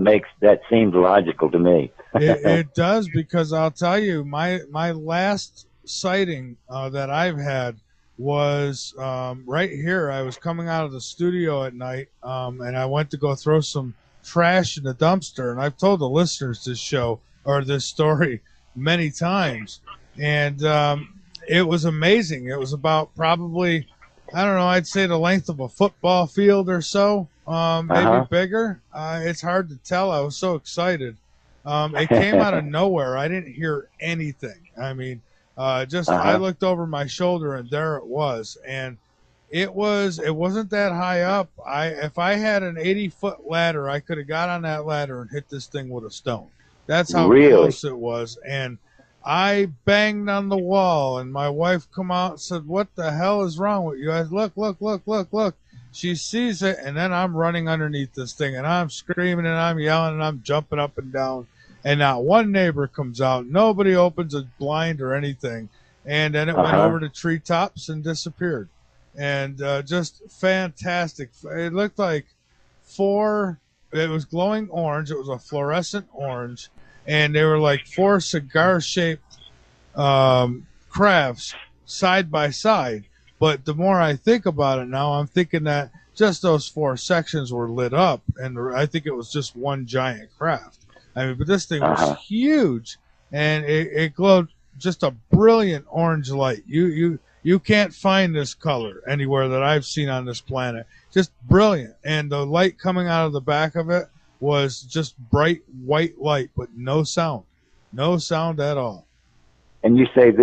seems logical to me. It does, because I'll tell you, my last sighting that I've had was right here. I was coming out of the studio at night, and I went to go throw some trash in the dumpster, and I've told the listeners this story many times, and it was amazing. It was about probably I don't know, I'd say the length of a football field or so, maybe bigger. It's hard to tell. I was so excited. It came out of nowhere. I didn't hear anything. I mean, I looked over my shoulder and there it was. And it wasn't that high up. If I had an 80-foot ladder, I could have got on that ladder and hit this thing with a stone. That's how close it was. And I banged on the wall, and my wife come out and said, "What the hell is wrong with you?" I said, look. She sees it, and then I'm running underneath this thing, and I'm screaming, and I'm yelling, and I'm jumping up and down. And not one neighbor comes out. Nobody opens a blind or anything. And then it went over the treetops and disappeared. And just fantastic. It looked like it was glowing orange. It was a fluorescent orange. And they were like 4 cigar-shaped crafts side by side. But the more I think about it now, I'm thinking that just those 4 sections were lit up, and I think it was just one giant craft. I mean, but this thing was huge, and it glowed just a brilliant orange light. You can't find this color anywhere that I've seen on this planet. Just brilliant, and the light coming out of the back of it was just bright white light, but no sound at all. And you say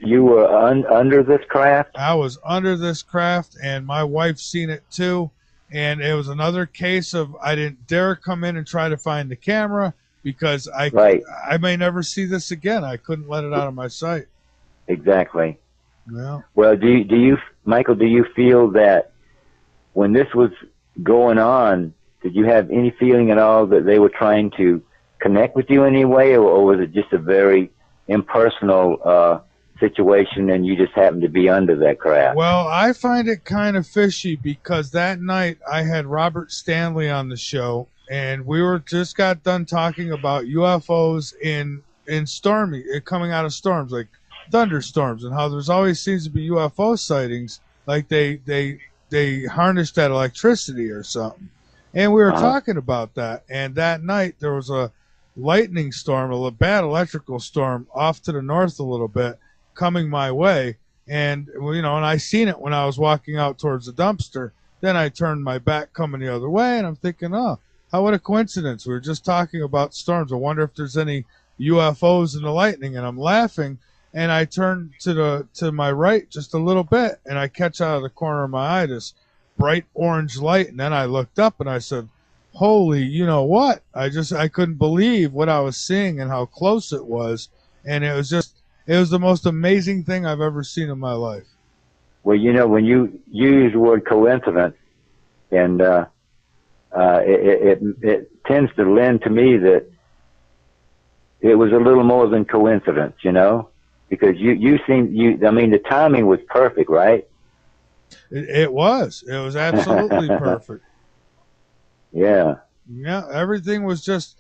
you were under this craft? I was under this craft, and my wife seen it too. And it was another case of I didn't dare come in and try to find the camera because I may never see this again. I couldn't let it out of my sight. Exactly. Yeah. Well, do you, Michael? Do you feel that when this was going on, did you have any feeling at all that they were trying to connect with you in any way, or was it just a very impersonal situation and you just happened to be under that craft? Well, I find it kind of fishy because that night I had Robert Stanley on the show, and we just got done talking about UFOs in coming out of storms, like thunderstorms, and how there's always seems to be UFO sightings, like they harness that electricity or something. And we were talking about that, and that night there was a lightning storm, a bad electrical storm off to the north a little bit, coming my way. And, and I seen it when I was walking out towards the dumpster. Then I turned my back coming the other way, and I'm thinking, what a coincidence. We were just talking about storms. I wonder if there's any UFOs in the lightning. And I'm laughing, and I turn to my right just a little bit, and I catch out of the corner of my eye this bright orange light. And then I looked up, and I said, holy, you know what? I couldn't believe what I was seeing and how close it was. And it was the most amazing thing I've ever seen in my life. Well, when you use the word coincidence, and it tends to lend to me that it was a little more than coincidence, because the timing was perfect, right? It was absolutely perfect. Yeah. Yeah, everything was just,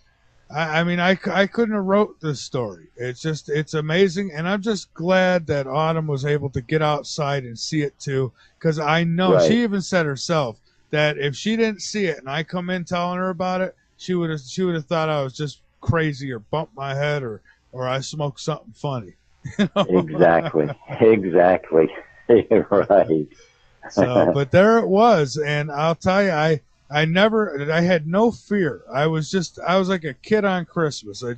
I couldn't have wrote this story. It's amazing. And I'm just glad that Autumn was able to get outside and see it too. Because I know she even said herself that if she didn't see it and I come in telling her about it, she would have thought I was just crazy or bumped my head or I smoked something funny. Exactly. Right. So, but there it was. And I'll tell you, I had no fear. I was like a kid on Christmas. I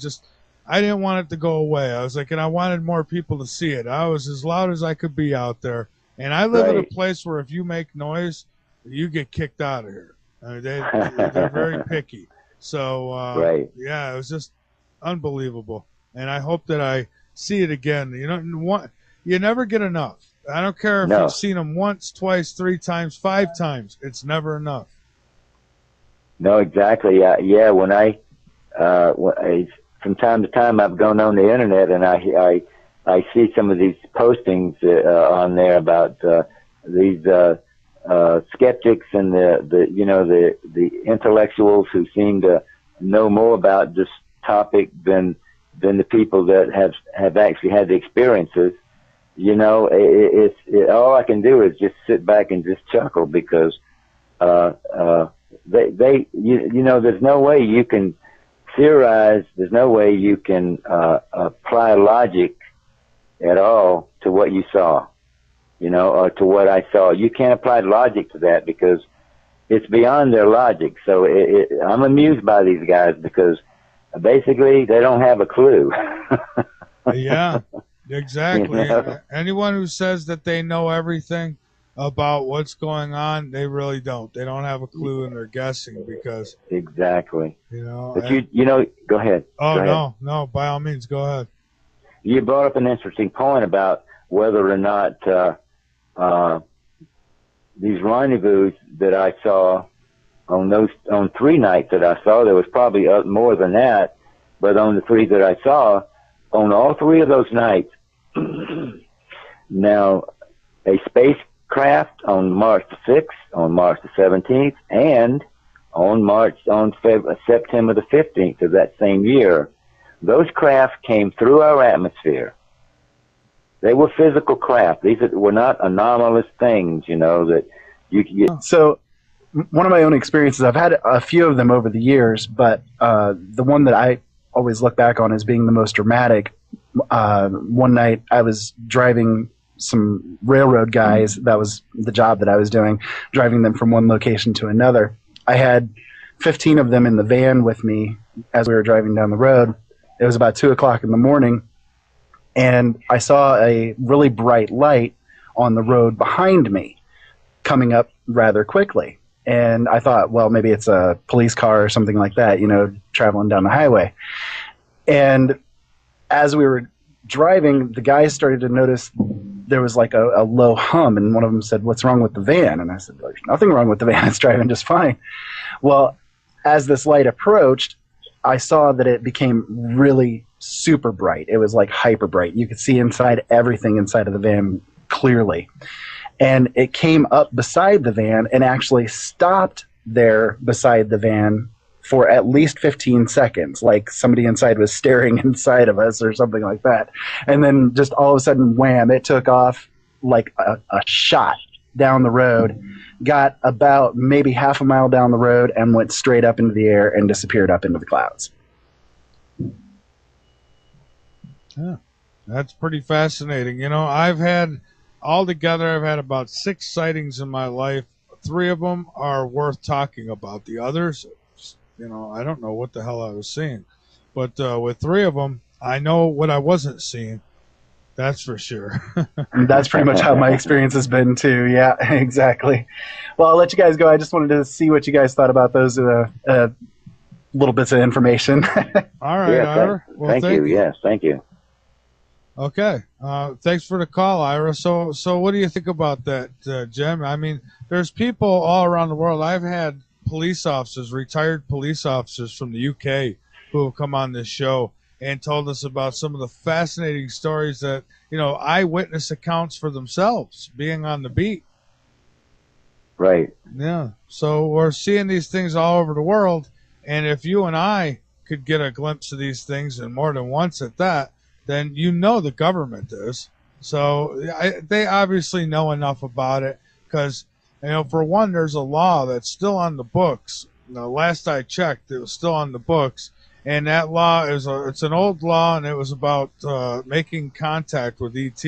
didn't want it to go away. I was like, and I wanted more people to see it. I was as loud as I could be out there. And I live in a place where if you make noise, you get kicked out of here. I mean, they're very picky. So, yeah, it was just unbelievable. And I hope that I see it again. You never get enough. I don't care if you've seen them once, twice, 3 times, 5 times. It's never enough. No, exactly. Yeah. When from time to time, I've gone on the internet and I see some of these postings on there about these skeptics and the intellectuals who seem to know more about this topic than the people that have actually had the experiences. All I can do is just sit back and just chuckle because there's no way you can theorize, there's no way you can apply logic at all to what you saw. you know, or to what I saw. You can't apply logic to that because it's beyond their logic. So I'm amused by these guys because basically they don't have a clue. Yeah, exactly. You know? Anyone who says that they know everything about what's going on, they really don't. They don't have a clue, and they're guessing because Exactly. you know. But you know, go ahead. Oh, go ahead. no, by all means, go ahead. You brought up an interesting point about whether or not these rendezvous that I saw on 3 nights that I saw, there was probably more than that, but on the 3 that I saw, on all 3 of those nights, now a spacecraft on March the 6th, on March the 17th, and on September the 15th of that same year, those craft came through our atmosphere. They were physical craft. These were not anomalous things, you know, that you could get. So one of my own experiences, I've had a few of them over the years, but the one that I always look back on as being the most dramatic, one night I was driving some railroad guys. That was the job that I was doing, driving them from one location to another. I had 15 of them in the van with me as we were driving down the road. It was about 2 o'clock in the morning, and I saw a really bright light on the road behind me coming up rather quickly. And I thought, well, maybe it's a police car or something like that, you know, traveling down the highway. And as we were driving, the guys started to notice there was like a low hum, and one of them said, "What's wrong with the van?" And I said, "There's nothing wrong with the van. It's driving just fine." Well, as this light approached, I saw that it became really super bright. It was like hyper bright. You could see inside everything inside of the van clearly. And it came up beside the van and actually stopped there beside the van for at least 15 seconds, like somebody inside was staring inside of us or something like that. And then just all of a sudden, wham, it took off like a shot down the road, got about maybe half a mile down the road and went straight up into the air and disappeared up into the clouds. Yeah, that's pretty fascinating. You know, I've had about 6 sightings in my life. 3 of them are worth talking about. The others, you know, I don't know what the hell I was seeing. But with 3 of them, I know what I wasn't seeing. That's for sure. That's pretty much how my experience has been too. Yeah, exactly. Well, I'll let you guys go. I just wanted to see what you guys thought about those little bits of information. All right, Yeah, Ira. Well, thank you. Yes, thank you. Okay. Thanks for the call, Ira. So what do you think about that, Jim? I mean, there's people all around the world. I've had police officers, retired police officers from the UK who have come on this show and told us about some of the fascinating stories that, you know, eyewitness accounts for themselves being on the beat. Right. Yeah. So we're seeing these things all over the world. And if you and I could get a glimpse of these things, and more than once at that, then you know the government is. So they obviously know enough about it because, you know, for one, there's a law that's still on the books. You know, last I checked, it was still on the books. And that law it's an old law, and it was about making contact with ET,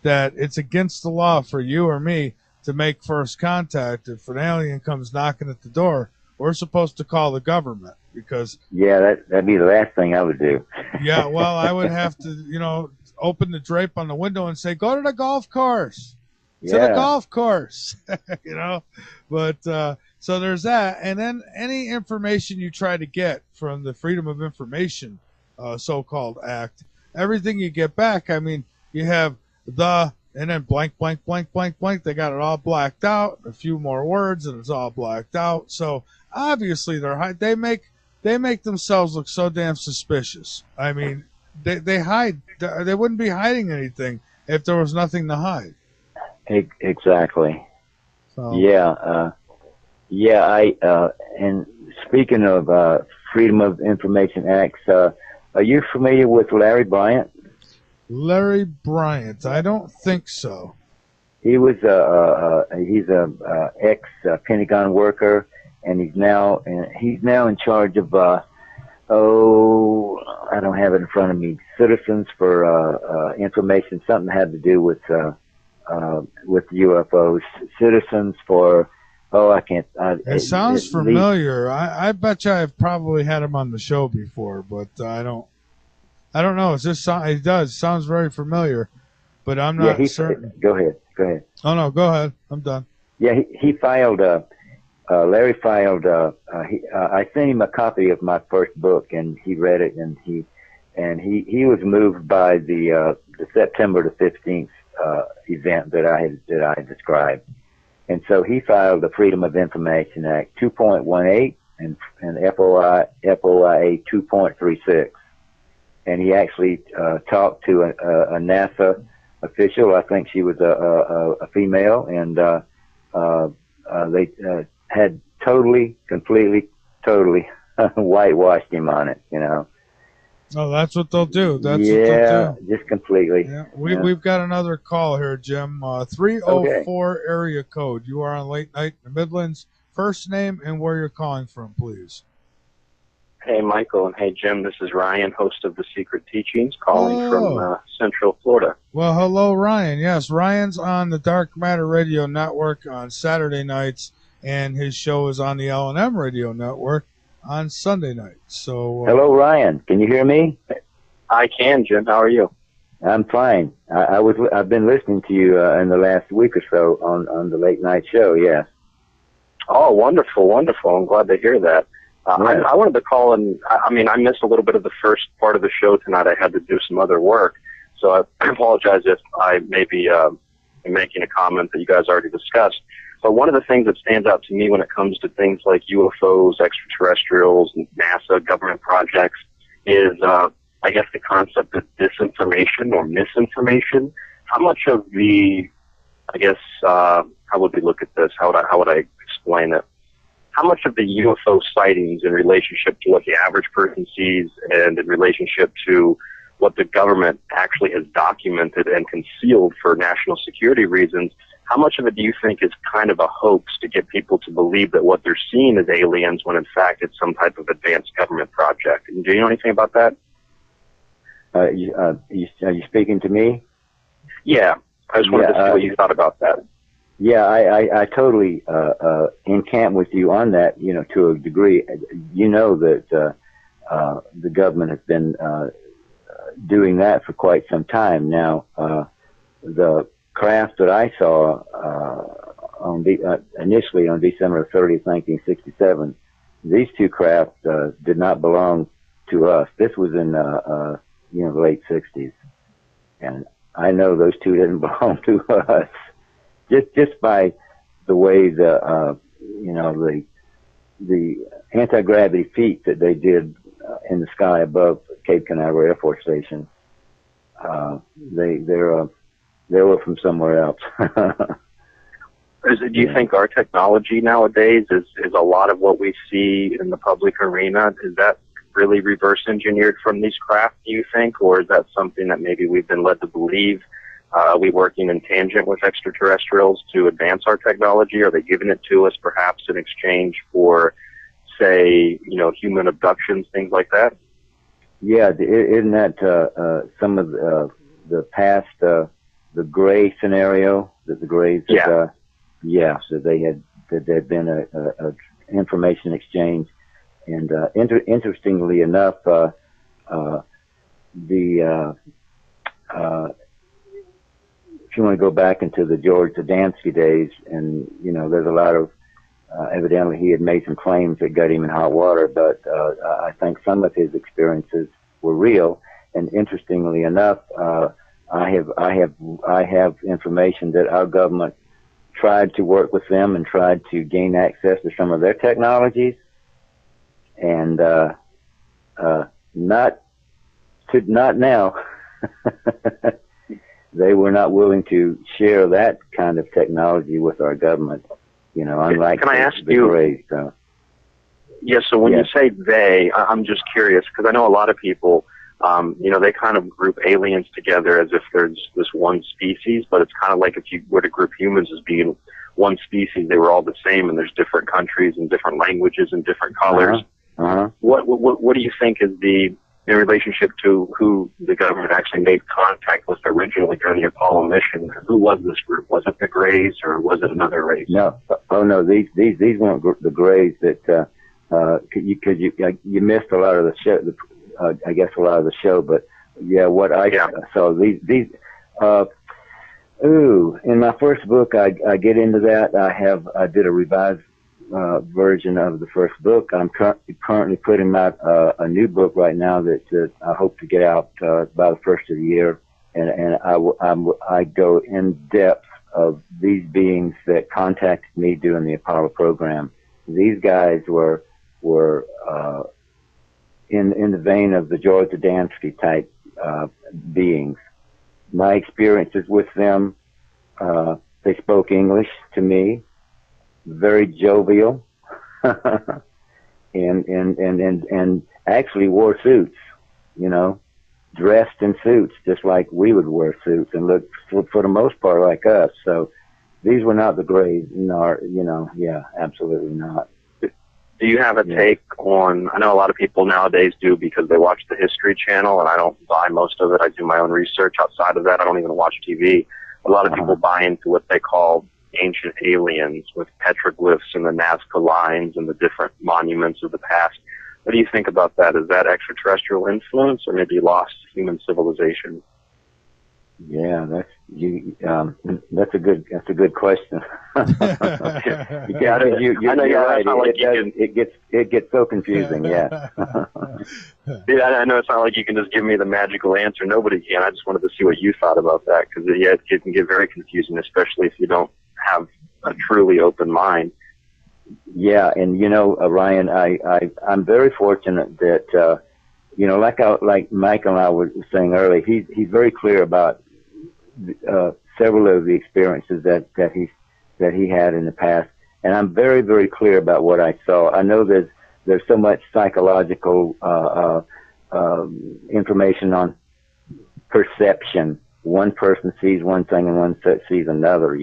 that it's against the law for you or me to make first contact. If an alien comes knocking at the door, we're supposed to call the government because... Yeah, that'd be the last thing I would do. Yeah, well, I would have to, you know, open the drape on the window and say, "Go to the golf course." To the golf course, you know. But so there's that. And then any information you try to get from the Freedom of Information so-called act, everything you get back, I mean, you have and then blank, blank, blank, blank, blank. They got it all blacked out, a few more words, and it's all blacked out. So obviously they make themselves look so damn suspicious. I mean, they hide. They wouldn't be hiding anything if there was nothing to hide. Exactly. So. Yeah. And speaking of Freedom of Information Acts, are you familiar with Larry Bryant? Larry Bryant? I don't think so. He's a ex Pentagon worker, and he's now in charge of I don't have it in front of me. Citizens for Information, something had to do with with UFOs, Citizens for, oh, I can't. It sounds familiar. I bet you I've probably had him on the show before, but I don't know. It's just it does sounds very familiar, but I'm not certain. Go ahead. Oh no, go ahead. I'm done. Yeah, he filed. Larry filed. I sent him a copy of my first book, and he read it, and he was moved by the September the 15th event that I described, and so he filed the Freedom of Information Act 2.18 and FOIA 2.36, and he actually talked to a NASA official. I think she was a female, and they had completely whitewashed him on it, you know. Oh, that's what they'll do. That's what they'll do. Just completely. Yeah. We've got another call here, Jim. 304 area code. You are on Late Night in the Midlands. First name and where you're calling from, please. Hey, Michael, and hey, Jim. This is Ryan, host of The Secret Teachings, calling from Central Florida. Well, hello, Ryan. Yes, Ryan's on the Dark Matter Radio Network on Saturday nights, and his show is on the L&M Radio Network on Sunday night. So, hello, Ryan. Can you hear me? I can, Jim. How are you? I'm fine. I've been listening to you in the last week or so on the late night show. Yes. Oh, wonderful, wonderful. I'm glad to hear that. I wanted to call, and I missed a little bit of the first part of the show tonight. I had to do some other work, so I apologize if I may be making a comment that you guys already discussed. But one of the things that stands out to me when it comes to things like UFOs, extraterrestrials, and NASA government projects is, I guess, the concept of disinformation or misinformation. How much of the, how would we look at this? How would I explain it? How much of the UFO sightings in relationship to what the average person sees and in relationship to what the government actually has documented and concealed for national security reasons, how much of it do you think is kind of a hoax to get people to believe that what they're seeing is aliens when in fact it's some type of advanced government project? And do you know anything about that? Are you speaking to me? Yeah. I just wanted to see what you thought about that. Yeah, I totally encamp with you on that, you know, to a degree. You know that the government has been doing that for quite some time now. The craft that I saw initially on December 30th, 1967, these two craft did not belong to us. This was in the late 60s, and I know those two didn't belong to us. Just by the way the anti-gravity feat that they did in the sky above Cape Canaveral Air Force Station, they were from somewhere else. Do you think our technology nowadays is a lot of what we see in the public arena? Is that really reverse engineered from these craft, do you think, or is that something that maybe we've been led to believe? Are we working in tangent with extraterrestrials to advance our technology? Are they giving it to us perhaps in exchange for, say, human abductions, things like that? Yeah, isn't that some of the past, the Gray scenario, that the Grays? So there'd been a information exchange, and interestingly enough, if you want to go back into the George Zadansky days, and there's a lot of evidently he had made some claims that got him in hot water, but I think some of his experiences were real. And interestingly enough, I have information that our government tried to work with them and tried to gain access to some of their technologies, and not now. They were not willing to share that kind of technology with our government, unlike Can I ask the Grays. So. Yeah, so when you say they, I'm just curious, because I know a lot of people, they kind of group aliens together as if there's this one species, but it's kind of like if you were to group humans as being one species, they were all the same, and there's different countries and different languages and different colors. Uh-huh. What do you think is the in relationship to who the government actually made contact with originally during the Apollo mission. Who was this group? Was it the Greys or was it another race? No, oh no, these weren't the Greys. That you missed a lot of the show. I guess a lot of the show, but yeah, what I saw these. In my first book, I get into that. I did a revised version of the first book. I'm currently putting out a new book right now that I hope to get out by the first of the year, and I go in depth of these beings that contacted me during the Apollo program. These guys were in the vein of the George Adamski type beings. My experiences with them, they spoke English to me, very jovial, and actually wore suits, dressed in suits just like we would wear suits and look for the most part like us. So these were not the Greys, absolutely not. Do you have a take on, I know a lot of people nowadays do because they watch the History Channel, and I don't buy most of it. I do my own research outside of that. I don't even watch TV. A lot of people buy into what they call ancient aliens with petroglyphs and the Nazca lines and the different monuments of the past. What do you think about that? Is that extraterrestrial influence or maybe lost human civilization? Yeah, that's a good question. You're right. It gets so confusing. Yeah. Yeah, I know it's not like you can just give me the magical answer. Nobody can. I just wanted to see what you thought about that because it can get very confusing, especially if you don't have a truly open mind. Yeah, and Ryan, I'm very fortunate that like Mike and I were saying earlier, he's very clear about several of the experiences that he had in the past, and I'm very, very clear about what I saw. I know there's so much psychological information on perception. One person sees one thing and one sees another.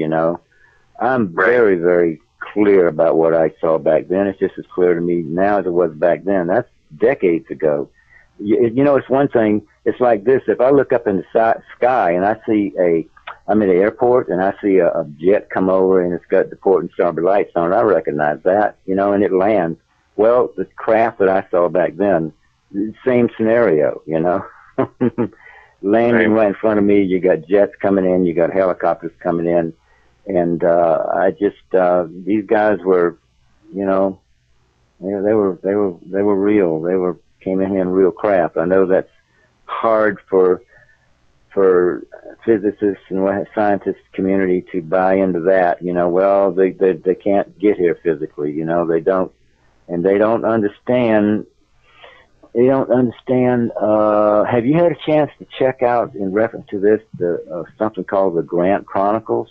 I'm very, very clear about what I saw back then. It's just as clear to me now as it was back then. That's decades ago. It's one thing. It's like this. If I look up in the sky and I'm at the airport and I see a jet come over and it's got the port and starboard lights on, I recognize that, and it lands. Well, the craft that I saw back then, same scenario, landing right in front of me. You got jets coming in, you got helicopters coming in, and these guys were, they were real. Came in here in real craft. I know that's hard for physicists and scientist community to buy into that. Well, they can't get here physically. They don't understand. They don't understand. Have you had a chance to check out, in reference to this, something called the Grant Chronicles?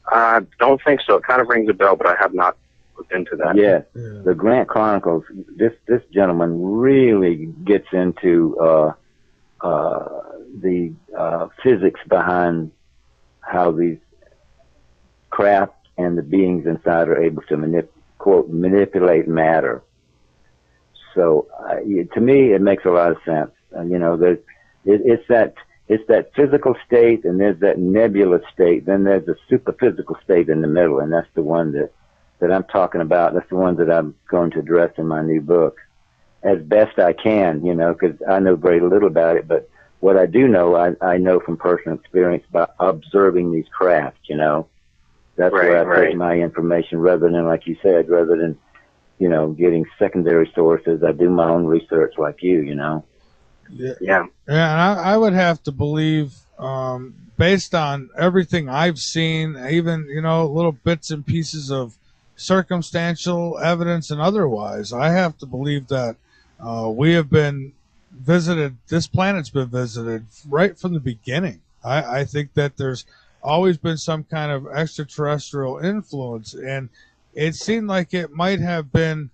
I don't think so. It kind of rings a bell, but I have not looked into that. Yeah, the Grant Chronicles. This gentleman really gets into the physics behind how these craft and the beings inside are able to manipulate matter. So to me, it makes a lot of sense. It's that physical state, and there's that nebulous state. Then there's a superphysical state in the middle, and that's the one that I'm talking about. That's the one that I'm going to address in my new book as best I can, because I know very little about it. But what I do know, I know from personal experience by observing these crafts, That's where I take my information rather than, like you said, rather than, getting secondary sources. I do my own research like you, Yeah, and I would have to believe, based on everything I've seen, even, little bits and pieces of circumstantial evidence and otherwise, I have to believe that we have been visited, this planet's been visited right from the beginning. I think that there's always been some kind of extraterrestrial influence, and it seemed like it might have been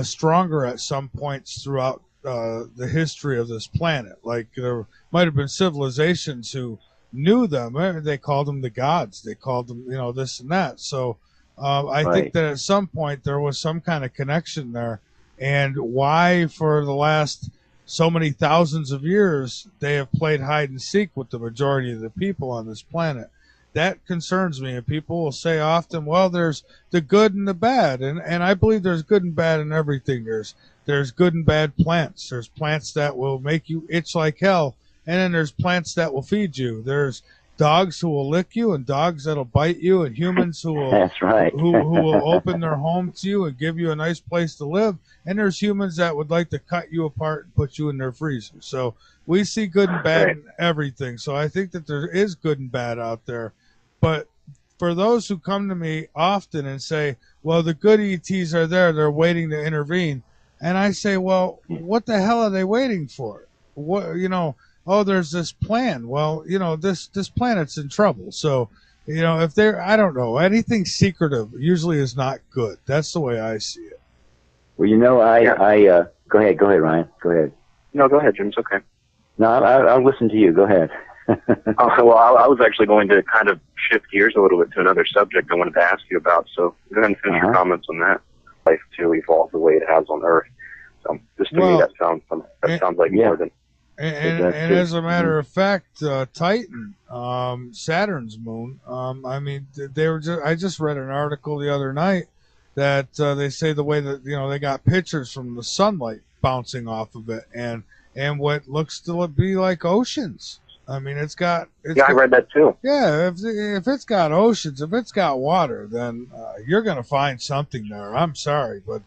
stronger at some points throughout the history of this planet. Like there might have been civilizations who knew them. They called them the gods. They called them, this and that. So I think that at some point there was some kind of connection there. And why for the last so many thousands of years, they have played hide and seek with the majority of the people on this planet. That concerns me. And people will say often, well, there's the good and the bad. And I believe there's good and bad in everything. There's good and bad plants. There's plants that will make you itch like hell. And then there's plants that will feed you. There's dogs who will lick you and dogs that'll bite you, and humans who will That's right. who will open their home to you and give you a nice place to live. And there's humans that would like to cut you apart and put you in their freezer. So we see good and bad in everything. So I think that there is good and bad out there. But for those who come to me often and say, well, the good ETs are there, they're waiting to intervene. And I say, well, what the hell are they waiting for? What, oh, there's this plan. Well, this planet's in trouble. So, if they're, I don't know, anything secretive usually is not good. That's the way I see it. Well, go ahead, Ryan. Go ahead. No, go ahead, Jim. It's okay. No, I'll listen to you. Go ahead. Well, I was actually going to kind of shift gears a little bit to another subject I wanted to ask you about. So go ahead and finish your comments on that. Life to evolve the way it has on Earth. So just to me, that sounds like more than. And as a matter of fact, Titan, Saturn's moon. I just read an article the other night that they say the way that they got pictures from the sunlight bouncing off of it, and what looks to be like oceans. I mean, I read that too. Yeah, if it's got oceans, if it's got water, then you're going to find something there. I'm sorry, but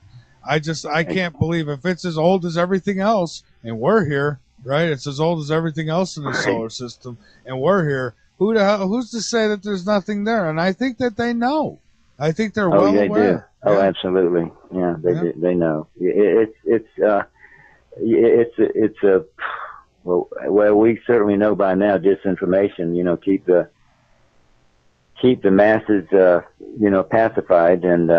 I can't believe if it's as old as everything else, and we're here, right? It's as old as everything else in the solar system, and we're here. Who's to say that there's nothing there? And I think that they know. I think they're well aware. Do. Oh, yeah. Absolutely. Yeah, they know. It's a. Well, we certainly know by now disinformation. Keep the masses, pacified, and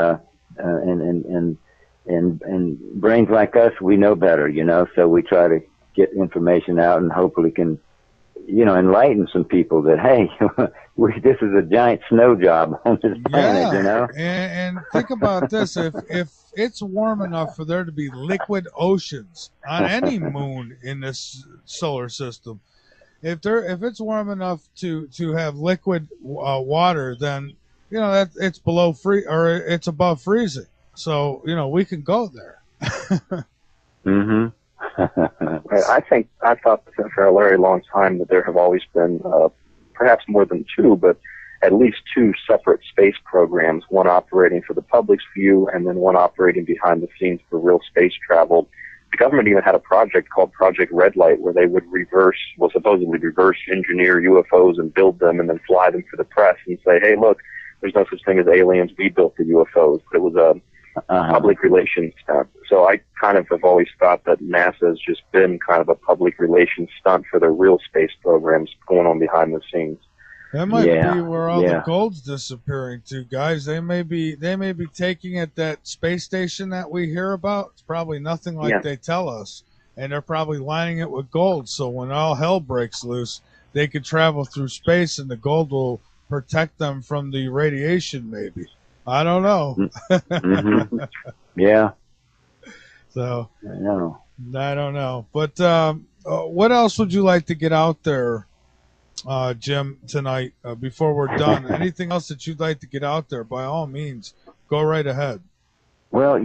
brains like us, we know better. So we try to get information out and hopefully can, enlighten some people that hey, this is a giant snow job on this planet. And think about this: if it's warm enough for there to be liquid oceans on any moon in this solar system, if it's warm enough to have liquid water, then that it's below it's above freezing. So we can go there. Mm-hmm. I thought for a very long time that there have always been perhaps more than two, but at least two separate space programs, one operating for the public's view and then one operating behind the scenes for real space travel. The government even had a project called Project Red Light where they would supposedly reverse engineer UFOs and build them and then fly them for the press and say, hey, look, there's no such thing as aliens. We built the UFOs. But it was a public relations stunt. So I kind of have always thought that NASA has just been kind of a public relations stunt for the real space programs going on behind the scenes. That might be where all the gold's disappearing to, guys. They may be taking it that space station that we hear about. It's probably nothing like they tell us, and they're probably lining it with gold. So when all hell breaks loose, they could travel through space, and the gold will protect them from the radiation. Maybe, I don't know. Mm-hmm. Yeah. So I don't know. But what else would you like to get out there, Jim, tonight before we're done? Anything else that you'd like to get out there? By all means, go right ahead. Well,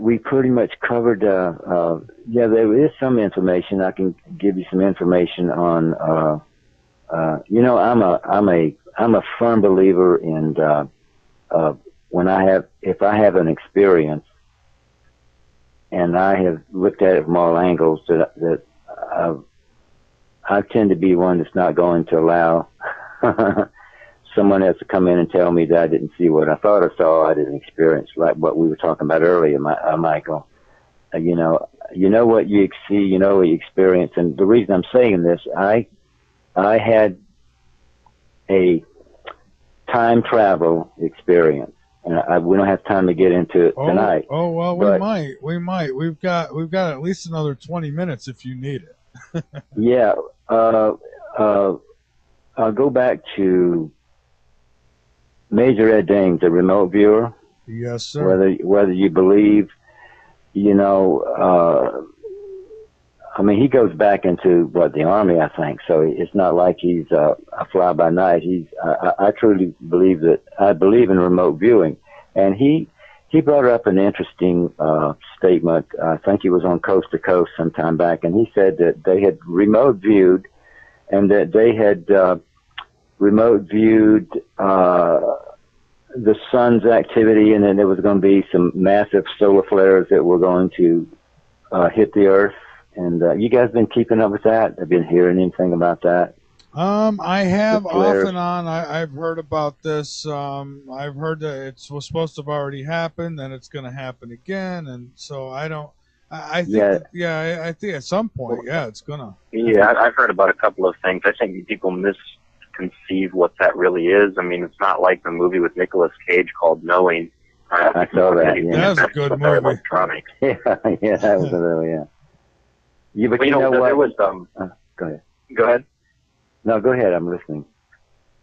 we pretty much covered. There is some information. I can give you some information on. I'm a firm believer in if I have an experience, and I have looked at it from all angles, that I tend to be one that's not going to allow someone else to come in and tell me that I didn't see what I thought I saw, I didn't experience, like what we were talking about earlier, Michael. You know what you see, you know what you experience. And the reason I'm saying this, I had a time travel experience. And we don't have time to get into it tonight. Oh well, we might. We've got at least another 20 minutes if you need it. Yeah. I'll go back to Major Ed Dames, the remote viewer. Yes, sir. Whether you believe, I mean, he goes back into the Army, I think. So it's not like he's a fly by night. I truly believe I believe in remote viewing, and he brought up an interesting statement. I think he was on Coast to Coast some time back, and he said that they had remote viewed, and that they had remote viewed the sun's activity, and then there was going to be some massive solar flares that were going to hit the Earth. And you guys been keeping up with that? Have been hearing anything about that? I have off and on. I've heard about this. I've heard that it was supposed to have already happened, then it's going to happen again, and so I don't. I think, I think at some point, it's gonna. Yeah, I've heard about a couple of things. I think people misconceive what that really is. I mean, it's not like the movie with Nicolas Cage called Knowing. I saw that. Yeah. That was a good movie. Electronic. Yeah, that was a really Yeah, but well, you know what? There was go ahead. Go ahead. No, go ahead. I'm listening.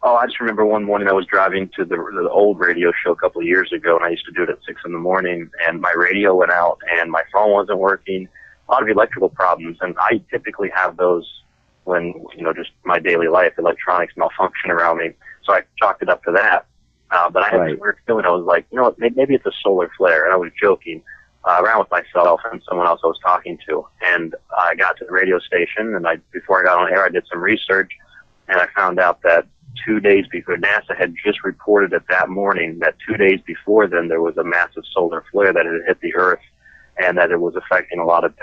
Oh, I just remember one morning I was driving to the old radio show a couple of years ago, and I used to do it at 6 in the morning, and my radio went out, and my phone wasn't working. A lot of electrical problems, and I typically have those when, just my daily life, electronics malfunction around me. So I chalked it up to that. But I had this weird feeling. I was like, you know what, maybe it's a solar flare, and I was joking. Around with myself and someone else I was talking to, and I got to the radio station, and before I got on air, I did some research, and I found out that 2 days before, NASA had just reported it that morning that 2 days before then there was a massive solar flare that had hit the Earth, and that it was affecting a lot of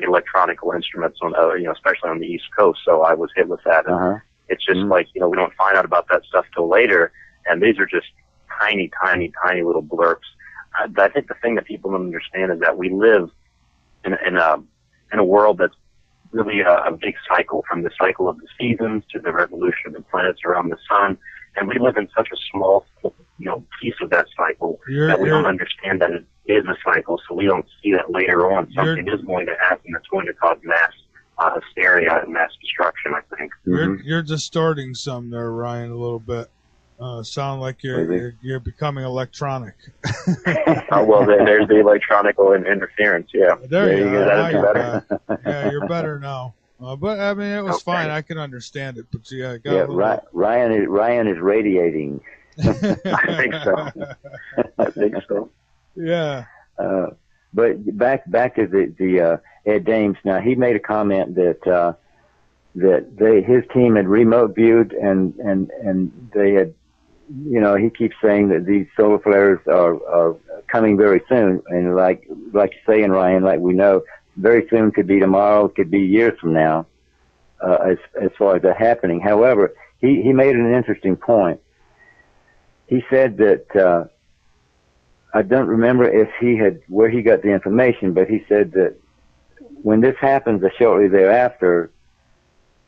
electronic instruments on, especially on the East Coast. So I was hit with that. And it's just like, we don't find out about that stuff till later, and these are just tiny, tiny, tiny little blurps. I think the thing that people don't understand is that we live in a world that's really a big cycle, from the cycle of the seasons to the revolution of the planets around the sun, and we live in such a small, piece of that cycle that we don't understand that it is a cycle. So we don't see that later on something is going to happen that's going to cause mass hysteria and mass destruction. I think you're distorting some there, Ryan, a little bit. Sound like you're becoming electronic. Oh, well, there's the electronical interference. Yeah, there you go. That is better. Yeah, you're better now. But I mean, it was fine. I can understand it. But Ryan is radiating. I think so. Yeah. But back to the Ed Dames. Now, he made a comment that his team had remote viewed, and they had, he keeps saying that these solar flares are coming very soon, and like you're saying, Ryan, like we know, very soon could be tomorrow, could be years from now, as far as that happening. However, he made an interesting point. He said that I don't remember where he got the information, but he said that when this happens, shortly thereafter,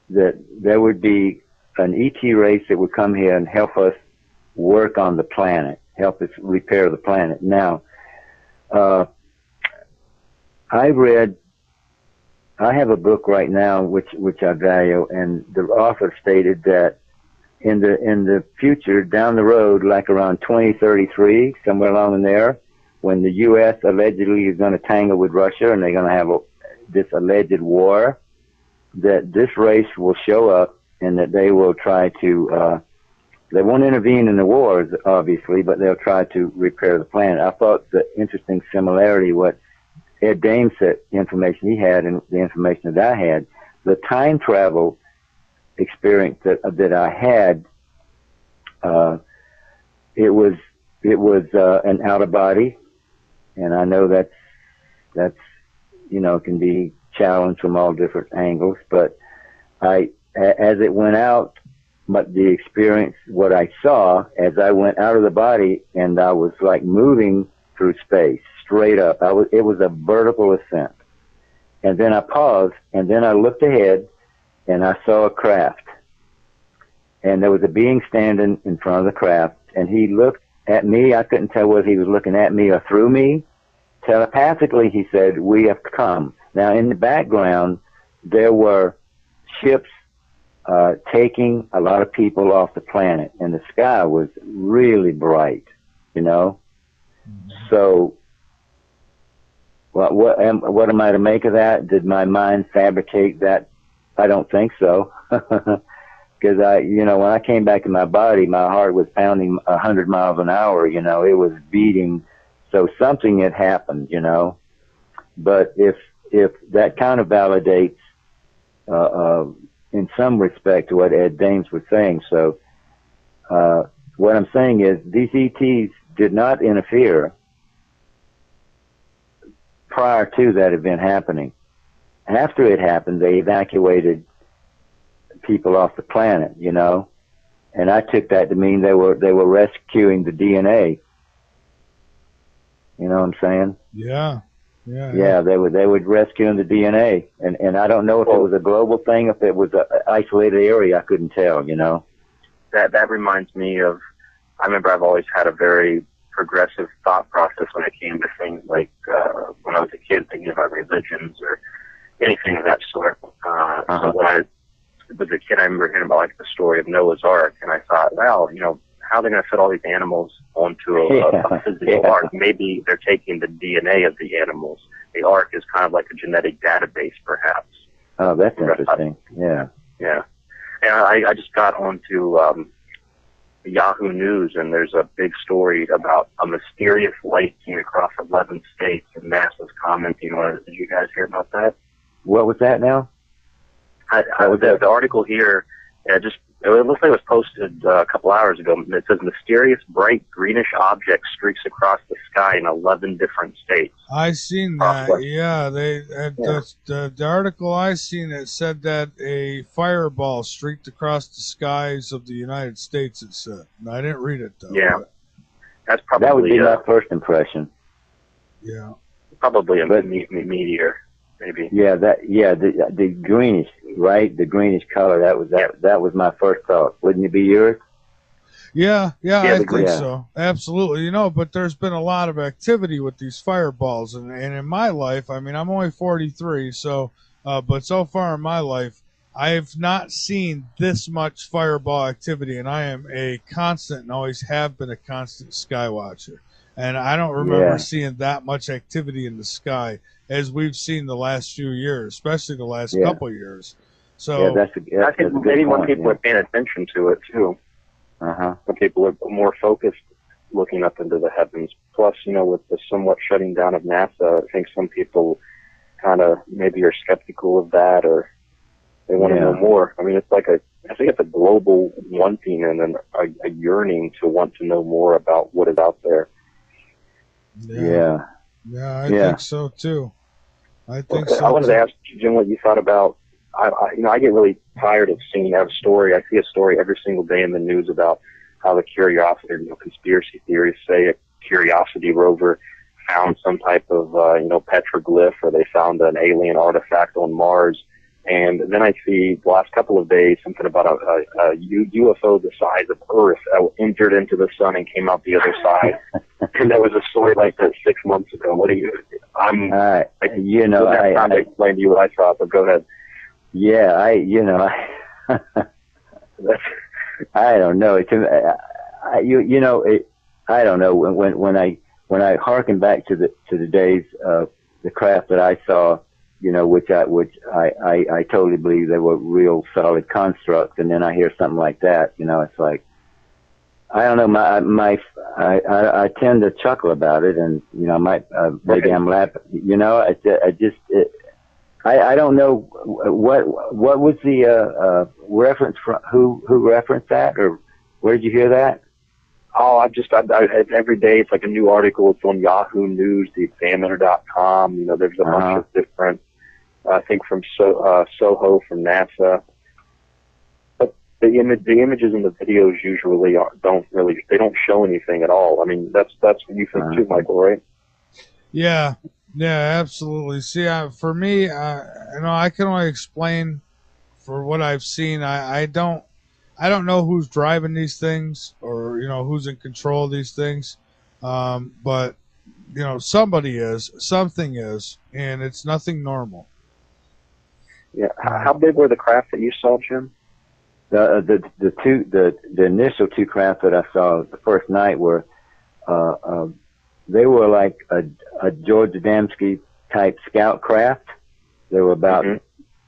that there would be an ET race that would come here and help us work on the planet, help us repair the planet. Now, I have a book right now which I value, and the author stated that in the future, down the road, like around 2033, somewhere along in there, when the U.S. allegedly is going to tangle with Russia and they're going to have this alleged war, that this race will show up and that they will try to, they won't intervene in the wars, obviously, but they'll try to repair the planet. I thought the interesting similarity, what Ed Dames said, information he had and the information that I had, the time travel experience that I had, it was an out of body, and I know that's can be challenged from all different angles, but as it went out, but the experience, what I saw as I went out of the body, and I was like moving through space straight up. It was a vertical ascent, and then I paused, and then I looked ahead, and I saw a craft, and there was a being standing in front of the craft, and he looked at me. I couldn't tell whether he was looking at me or through me. Telepathically, he said, "We have come." Now, in the background, there were ships taking a lot of people off the planet, and the sky was really bright, So Well, what am I to make of that? Did my mind fabricate that? I don't think so. Because when I came back in my body, my heart was pounding 100 miles an hour. It was beating. So something had happened. But if that kind of validates, in some respect, what Ed Dames was saying. So, what I'm saying is these ETs did not interfere prior to that event happening. After it happened, they evacuated people off the planet, and I took that to mean they were rescuing the DNA. You know what I'm saying? Yeah. Yeah, they were rescuing the DNA, and I don't know if it was a global thing, if it was an isolated area. I couldn't tell. That reminds me of. I remember I've always had a very progressive thought process when it came to things like when I was a kid, thinking about religions or anything of that sort. So when I was a kid, I remember hearing about the story of Noah's Ark, and I thought, well, how are they going to fit all these animals onto a physical ark? Maybe they're taking the DNA of the animals. The ark is kind of like a genetic database, perhaps. Oh, that's interesting. Yeah. Yeah. And I just got onto Yahoo News, and there's a big story about a mysterious light came across 11 states, and NASA's commenting on it. Did you guys hear about that? What was that now? The article here, it looks like it was posted a couple hours ago. It says mysterious bright greenish object streaks across the sky in 11 different states. I seen that. Yeah, the article I seen, it said that a fireball streaked across the skies of the United States. It said. I didn't read it though. Yeah, that's probably that would be my first impression. Yeah, probably a meteor. Maybe. Yeah, the greenish, right? The greenish color. That was my first thought. Wouldn't it be yours? Yeah, I think so. Absolutely. But there's been a lot of activity with these fireballs, and in my life, I mean, I'm only 43, so but so far in my life, I have not seen this much fireball activity, and I am a constant and always have been a constant sky watcher. And I don't remember seeing that much activity in the sky as we've seen the last few years, especially the last couple years. So I think maybe when people are paying attention to it too, when people are more focused, looking up into the heavens. Plus, with the somewhat shutting down of NASA, I think some people kind of maybe are skeptical of that, or they want to know more. I mean, I think it's a global wanting and a yearning to want to know more about what is out there. Yeah, I think so too. I wanted to ask you, Jim, what you thought about. I get really tired of seeing that story. I see a story every single day in the news about how the Curiosity, conspiracy theories say a Curiosity rover found some type of, petroglyph, or they found an alien artifact on Mars. And then I see the last couple of days something about a UFO the size of Earth entered into the sun and came out the other side. And there was a story like that 6 months ago. What do you? I'm trying to explain to you what I thought, but go ahead. Yeah, I don't know. I don't know when I harken back to the days of the craft that I saw. Which I totally believe they were real solid constructs, and then I hear something like that, it's like, I don't know, I tend to chuckle about it, and maybe I'm laughing, I don't know what was the reference from, who referenced that, or where did you hear that? Oh, every day it's like a new article. It's on Yahoo News, theexaminer.com. There's a bunch of different, I think from Soho from NASA. But the images and the videos usually they don't show anything at all. I mean, that's what you think too, Michael, right? Yeah, absolutely. See, for me, I can only explain for what I've seen. I don't know who's driving these things, or who's in control of these things, but somebody is, something is, and it's nothing normal. Yeah. How big were the craft that you saw, Jim? The initial two craft that I saw the first night were they were like a George Adamski type scout craft. They were about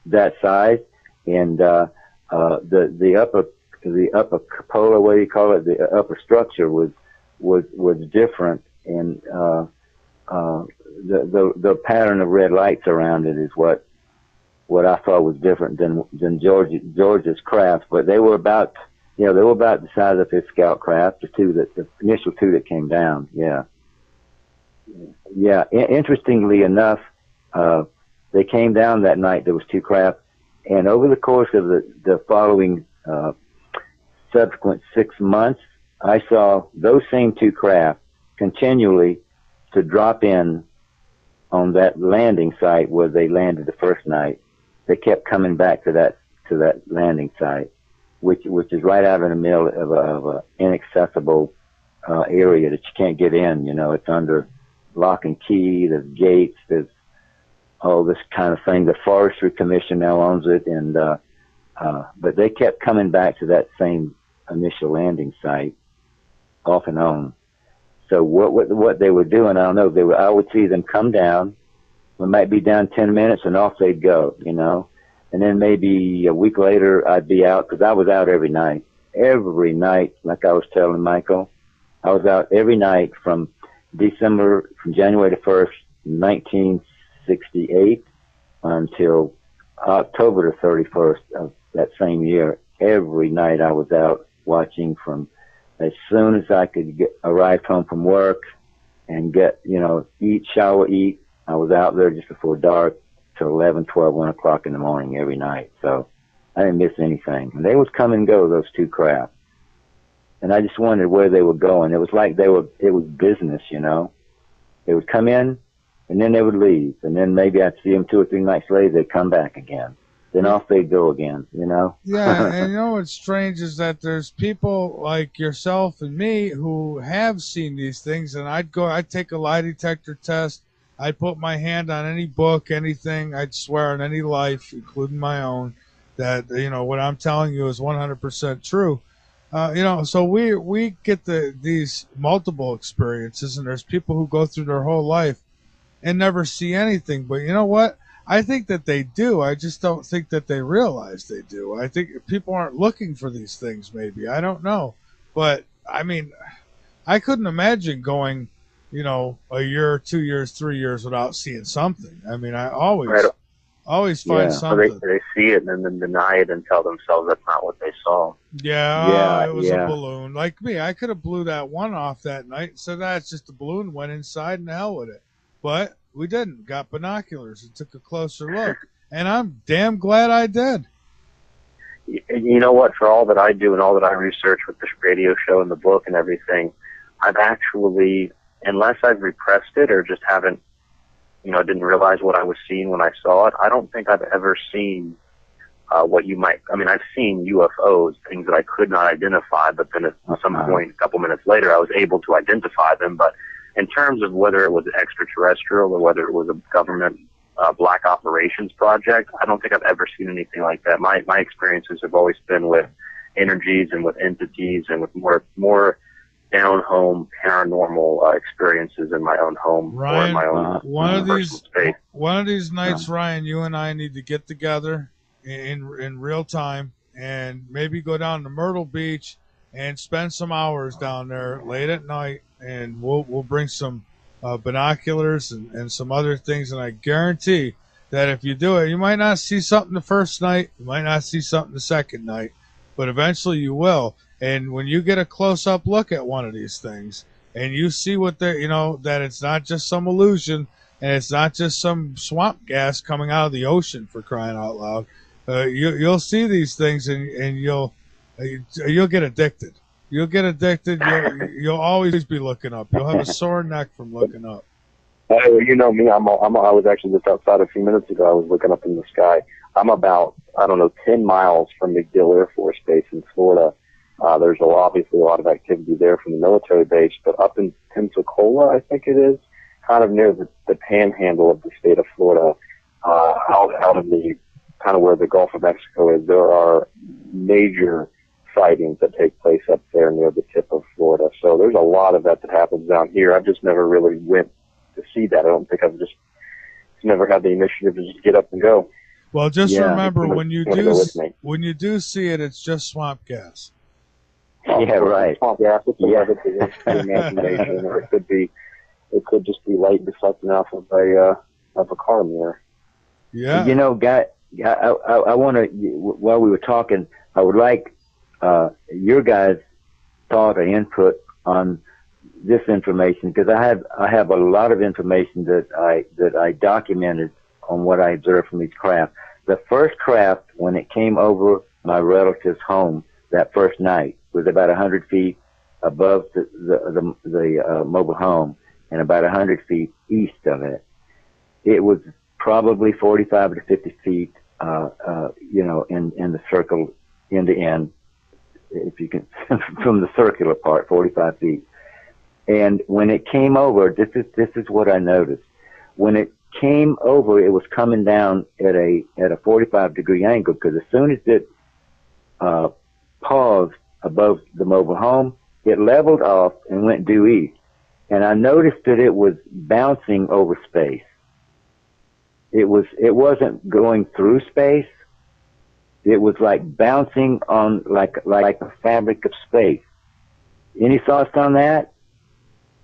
that size, and the upper cupola, what do you call it? The upper structure was different, and the pattern of red lights around it is what I thought was different than George's craft. But they were about the size of his scout craft, the initial two that came down. Yeah. Interestingly enough, they came down that night. There was two craft, and over the course of the following subsequent 6 months, I saw those same two craft continually to drop in on that landing site where they landed the first night. They kept coming back to that landing site, which is right out in the middle of a inaccessible area that you can't get in. It's under lock and key. There's gates. There's all this kind of thing. The Forestry Commission now owns it, and but they kept coming back to that same initial landing site off and on. So what they were doing, I don't know. I would see them come down. We might be down 10 minutes, and off they'd go. And then maybe a week later, I'd be out, because I was out every night. Every night, like I was telling Michael, I was out every night from January the 1st, 1968, until October the 31st of that same year. Every night I was out watching from as soon as I could arrive home from work and get, eat, shower, eat. I was out there just before dark till 11, 12, 1 o'clock in the morning every night. So I didn't miss anything. And they would come and go, those two craft. And I just wondered where they were going. It was like it was business, They would come in and then they would leave. And then maybe I'd see them 2 or 3 nights later, they'd come back again. Then off they go again, Yeah, and what's strange is that there's people like yourself and me who have seen these things, and I'd take a lie detector test, I'd put my hand on any book, anything, I'd swear on any life, including my own, that, what I'm telling you is 100% true. So we get these multiple experiences, and there's people who go through their whole life and never see anything, but you know what? I think that they do. I just don't think that they realize they do. I think people aren't looking for these things, maybe. I don't know. But, I mean, I couldn't imagine going, a year, 2 years, 3 years without seeing something. I mean, I always find something. They see it and then deny it and tell themselves that's not what they saw. Yeah, it was a balloon. Like me, I could have blew that one off that night and said, it's just a balloon, went inside and the hell with it. But we didn't. Got binoculars and took a closer look. And I'm damn glad I did. You know what? For all that I do and all that I research with this radio show and the book and everything, I've actually, unless I've repressed it or just haven't, didn't realize what I was seeing when I saw it, I don't think I've ever seen I've seen UFOs, things that I could not identify, but then at some point, a couple minutes later, I was able to identify them. But in terms of whether it was extraterrestrial or whether it was a government black operations project, I don't think I've ever seen anything like that. My experiences have always been with energies and with entities and with more down-home paranormal experiences in my own home, Ryan, or in my own space. One of these nights, Ryan, you and I need to get together in real time and maybe go down to Myrtle Beach and spend some hours down there late at night, and we'll bring some binoculars and some other things, and I guarantee that if you do it, you might not see something the first night, you might not see something the second night, but eventually you will. And when you get a close-up look at one of these things, and you see what that it's not just some illusion, and it's not just some swamp gas coming out of the ocean, for crying out loud, you'll see these things, and you'll get addicted. You'll get addicted. You'll always be looking up. You'll have a sore neck from looking up. You know me. I was actually just outside a few minutes ago. I was looking up in the sky. I'm about 10 miles from MacDill Air Force Base in Florida. There's obviously a lot of activity there from the military base, but up in Pensacola, I think it is, kind of near the panhandle of the state of Florida, out of the kind of where the Gulf of Mexico is, there are major sightings that take place up there near the tip of Florida. So there's a lot of that happens down here. I've just never really went to see that. I don't think I've just never had the initiative to just get up and go. Well, just Yeah. remember when you Wanna go with me. do see it, it's just swamp gas. Yeah, right. Yeah, it's a Yeah. limited to the imagination, or it could just be light reflecting off of a car mirror. Yeah. You know, guy, I want to, while we were talking, I would like your guys' thought or input on this information, because I have a lot of information that I documented on what I observed from these craft. The first craft, when it came over my relative's home that first night, was about 100 feet above the mobile home and about 100 feet east of it. It was probably 45 to 50 feet, you know, in the circle, end to end, if you can, from the circular part, 45 feet. And when it came over, this is what I noticed. When it came over, it was coming down at a 45-degree angle, because as soon as it paused above the mobile home, it leveled off and went due east. And I noticed that it was bouncing over space. It wasn't going through space. It was like bouncing on like a fabric of space. Any thoughts on that?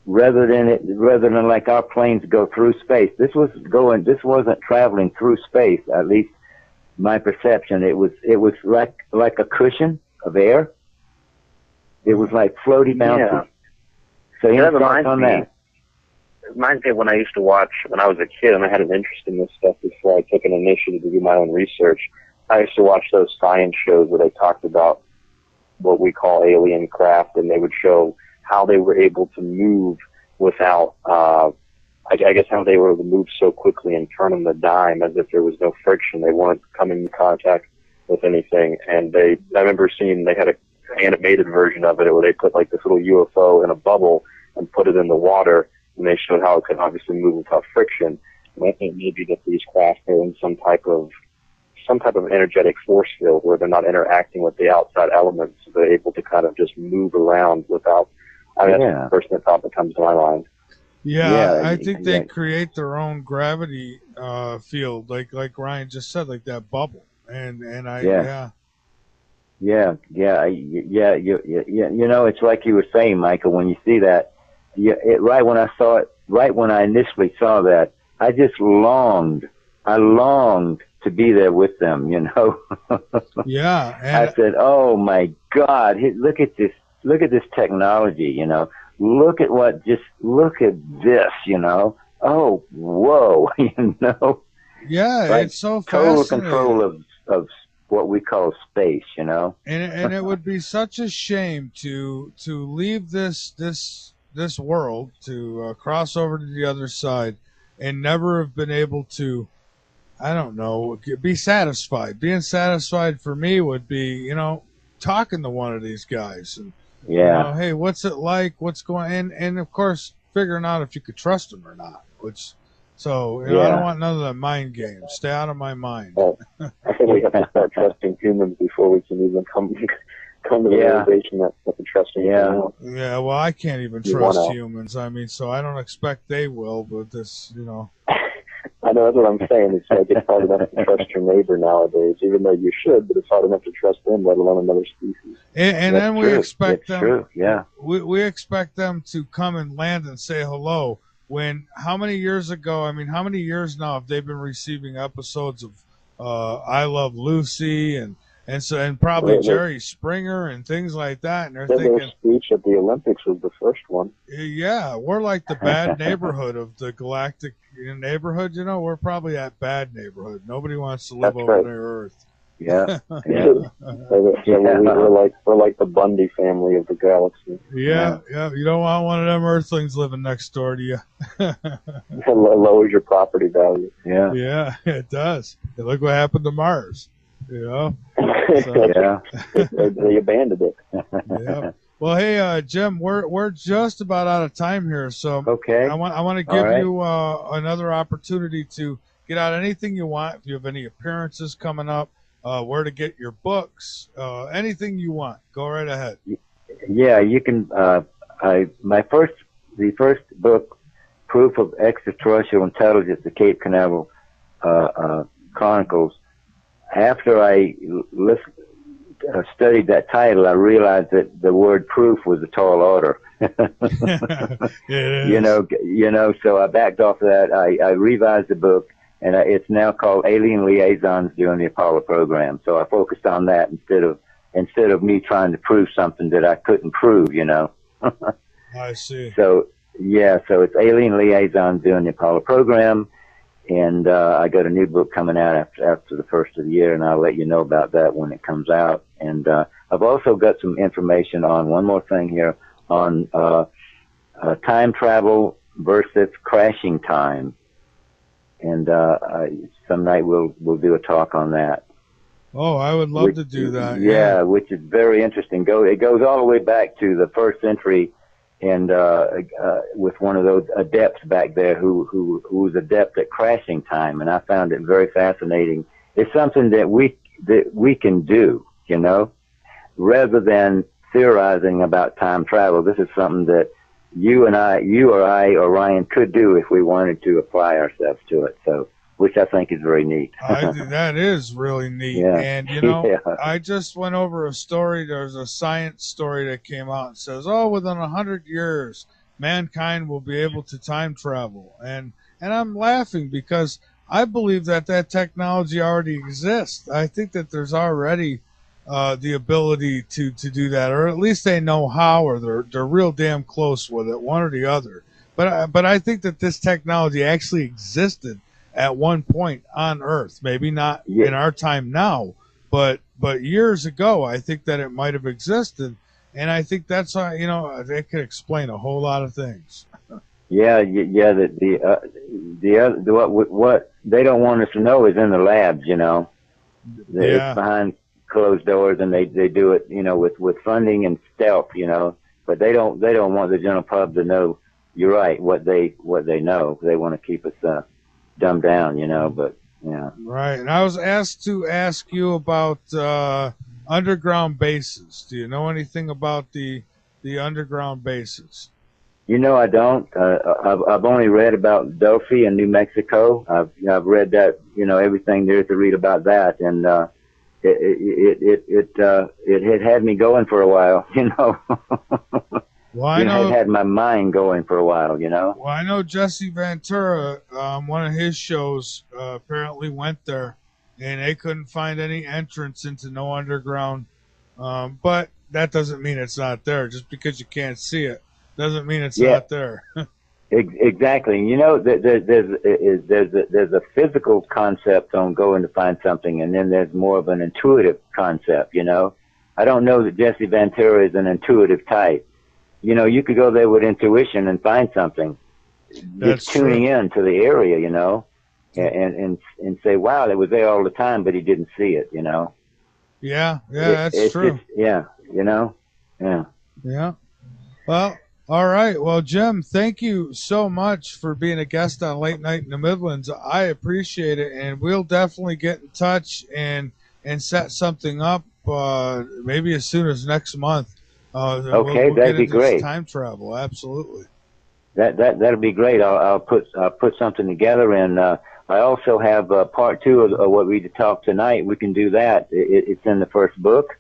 Rather than like our planes go through space. This wasn't traveling through space, at least my perception. It was like a cushion of air. It was like floaty bouncy. Yeah. So any That thoughts reminds on me. that? It reminds me of when I used to watch when I was a kid, and I had an interest in this stuff before I took an initiative to do my own research. I used to watch those science shows where they talked about what we call alien craft, and they would show how they were able to move without, I guess how they were able to move so quickly and turn on the dime as if there was no friction. They weren't coming in contact with anything. And I remember seeing they had an animated version of it where they put like this little UFO in a bubble and put it in the water, and they showed how it could obviously move without friction. And I think maybe that these craft are in some type of energetic force field where they're not interacting with the outside elements, so they're able to kind of just move around without. I mean, that's the first thought that comes to my mind. Yeah, I think they create their own gravity field, like Ryan just said, like that bubble. And Yeah. You know, it's like you were saying, Michael. When you see that, right when I initially saw that, I just longed. I longed to be there with them. You know. Yeah. I said, "Oh my God! Look at this! Look at this technology! You know, look at this! You know, oh whoa! You know." Yeah, like it's so total fascinating. Control of what we call space, you know. And it would be such a shame to leave this world, to cross over to the other side, and never have been able to, I don't know, be satisfied. Being satisfied for me would be, you know, talking to one of these guys and, you know, hey, what's it like? What's going on? And of course, figuring out if you could trust them or not. So you know, I don't want none of the mind games. Stay out of my mind. Well, I think we have to start trusting humans before we can even come to the realization that we trust anything else. Yeah, well, I can't even trust humans. I mean, so I don't expect they will, but this, you know. I know, that's what I'm saying. It's like it's hard enough to trust your neighbor nowadays, even though you should, but it's hard enough to trust them, let alone another species. And then we expect them. True. Yeah. We expect them to come and land and say hello. When how many years ago? I mean, how many years now have they been receiving episodes of I Love Lucy and probably Jerry Springer and things like that? And they're thinking their speech at the Olympics was the first one. Yeah, we're like the bad neighborhood of the galactic neighborhood. You know, we're probably that bad neighborhood. Nobody wants to live over their Earth. Yeah. We're like the Bundy family of the galaxy. Yeah. You don't want one of them Earthlings living next door to you. It lowers your property value. Yeah. Yeah, it does. And look what happened to Mars. You know. So, they abandoned it. Yeah. Well, hey, Jim, we're just about out of time here, so okay. I want to give you another opportunity to get out anything you want. If you have any appearances coming up. Where to get your books, anything you want. Go right ahead. Yeah, you can. The first book Proof of Extraterrestrial Intelligence, the Cape Canaveral Chronicles. After I studied that title, I realized that the word proof was a tall order. It is. So I backed off of that. I revised the book, and it's now called Alien Liaisons During the Apollo Program. So I focused on that instead of me trying to prove something that I couldn't prove, I see. So it's Alien Liaisons During the Apollo Program, and I got a new book coming out after the first of the year, and I'll let you know about that when it comes out. And I've also got some information on one more thing here on time travel versus crashing time, and some night we'll do a talk on that. Oh, I would love to do that. Yeah, which is very interesting. It goes all the way back to the first century, and with one of those adepts back there who was adept at crashing time, and I found it very fascinating. It's something that we can do, rather than theorizing about time travel. This is something that you or I or Ryan could do if we wanted to apply ourselves to it. So, which I think is very neat. That is really neat. Yeah. And, I just went over a story. There's a science story that came out and says, within 100 years, mankind will be able to time travel. And I'm laughing because I believe that technology already exists. I think that there's already the ability to do that, or at least they know how, or they're real damn close with it, one or the other. But I think that this technology actually existed at one point on Earth, maybe not in our time now, but years ago, I think that it might have existed, and I think that's they could explain a whole lot of things. Yeah. What they don't want us to know is in the labs, It's behind closed doors, and they do it, with funding and stealth, but they don't want the general pub to know. You're right, what they know. They want to keep us dumbed down, but yeah. Right. And I was asked to ask you about underground bases. Do you know anything about the underground bases? I don't. I've only read about Delphi in New Mexico. I've read that, everything there is to read about that, and it had me going for a while, Well, I know, it had my mind going for a while, Well, I know Jesse Ventura, one of his shows, apparently went there, and they couldn't find any entrance into no underground. But that doesn't mean it's not there. Just because you can't see it doesn't mean it's not there. Exactly. There's a physical concept on going to find something, and then there's more of an intuitive concept, I don't know that Jesse Ventura is an intuitive type. You could go there with intuition and find something. That's just tuning true. in to the area, and say, wow, it was there all the time, but he didn't see it, Yeah, that's true. Yeah. Yeah. Well, all right. Well, Jim, thank you so much for being a guest on Late Night in the Midlands. I appreciate it, and we'll definitely get in touch and set something up, maybe as soon as next month. Okay, that'd be great. Time travel, absolutely. That'll be great. I'll put something together, and I also have part 2 of what we talked tonight. We can do that. It's in the first book.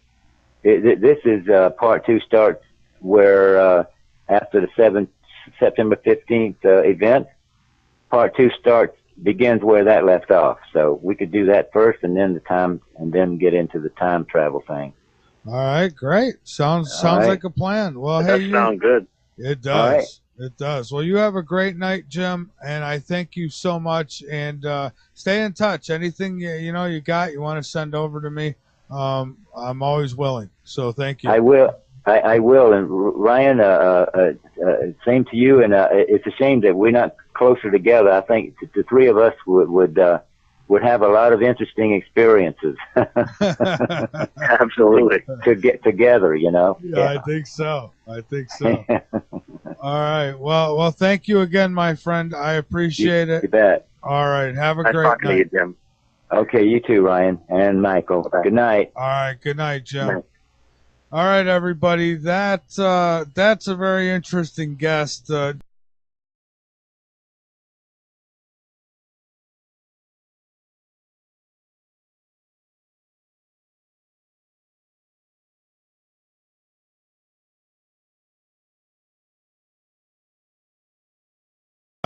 This is part 2 starts where after the September 15th event. Part 2 begins where that left off. So we could do that first, and then get into the time travel thing. All right, great. Sounds like a plan. Well, that does sound good. It does. Right. It does. Well, you have a great night, Jim, and I thank you so much. And stay in touch. Anything you want to send over to me, I'm always willing. So thank you. I will. I will. And Ryan, same to you. And it's a shame that we're not closer together. I think the three of us would have a lot of interesting experiences. Absolutely. To get together, Yeah, I think so. All right. Well, thank you again, my friend. I appreciate it. You bet. All right. Have a nice great talking night. to you, Jim. Okay, you too, Ryan and Michael. Bye-bye. Good night. All right. Good night, Jim. Good night. All right, everybody. That's a very interesting guest.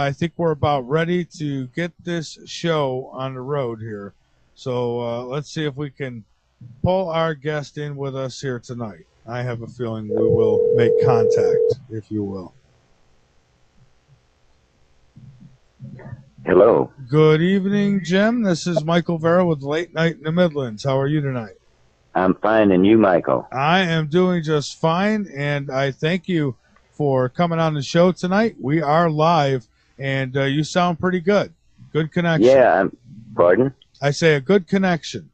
I think we're about ready to get this show on the road here. So let's see if we can pull our guest in with us here tonight. I have a feeling we will make contact, if you will. Hello. Good evening, Jim. This is Michael Vera with Late Night in the Midlands. How are you tonight? I'm fine, and you, Michael? I am doing just fine, and I thank you for coming on the show tonight. We are live, and you sound pretty good. Good connection. Yeah, pardon? I say a good connection.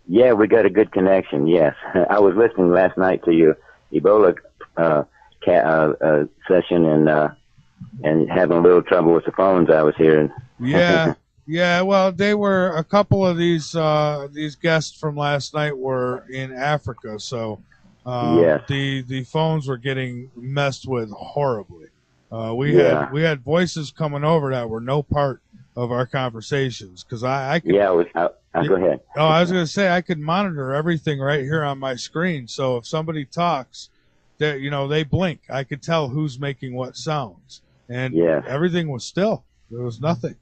Yeah, we got a good connection, yes. I was listening last night to your Ebola session and having a little trouble with the phones I was hearing. Yeah, yeah. Well, they were a couple of these guests from last night were in Africa, so yes. the phones were getting messed with horribly. We had voices coming over that were no part of our conversations because I could. Yeah, go ahead. Oh, I was going to say I could monitor everything right here on my screen. So if somebody talks, they blink. I could tell who's making what sounds, and everything was still. There was nothing.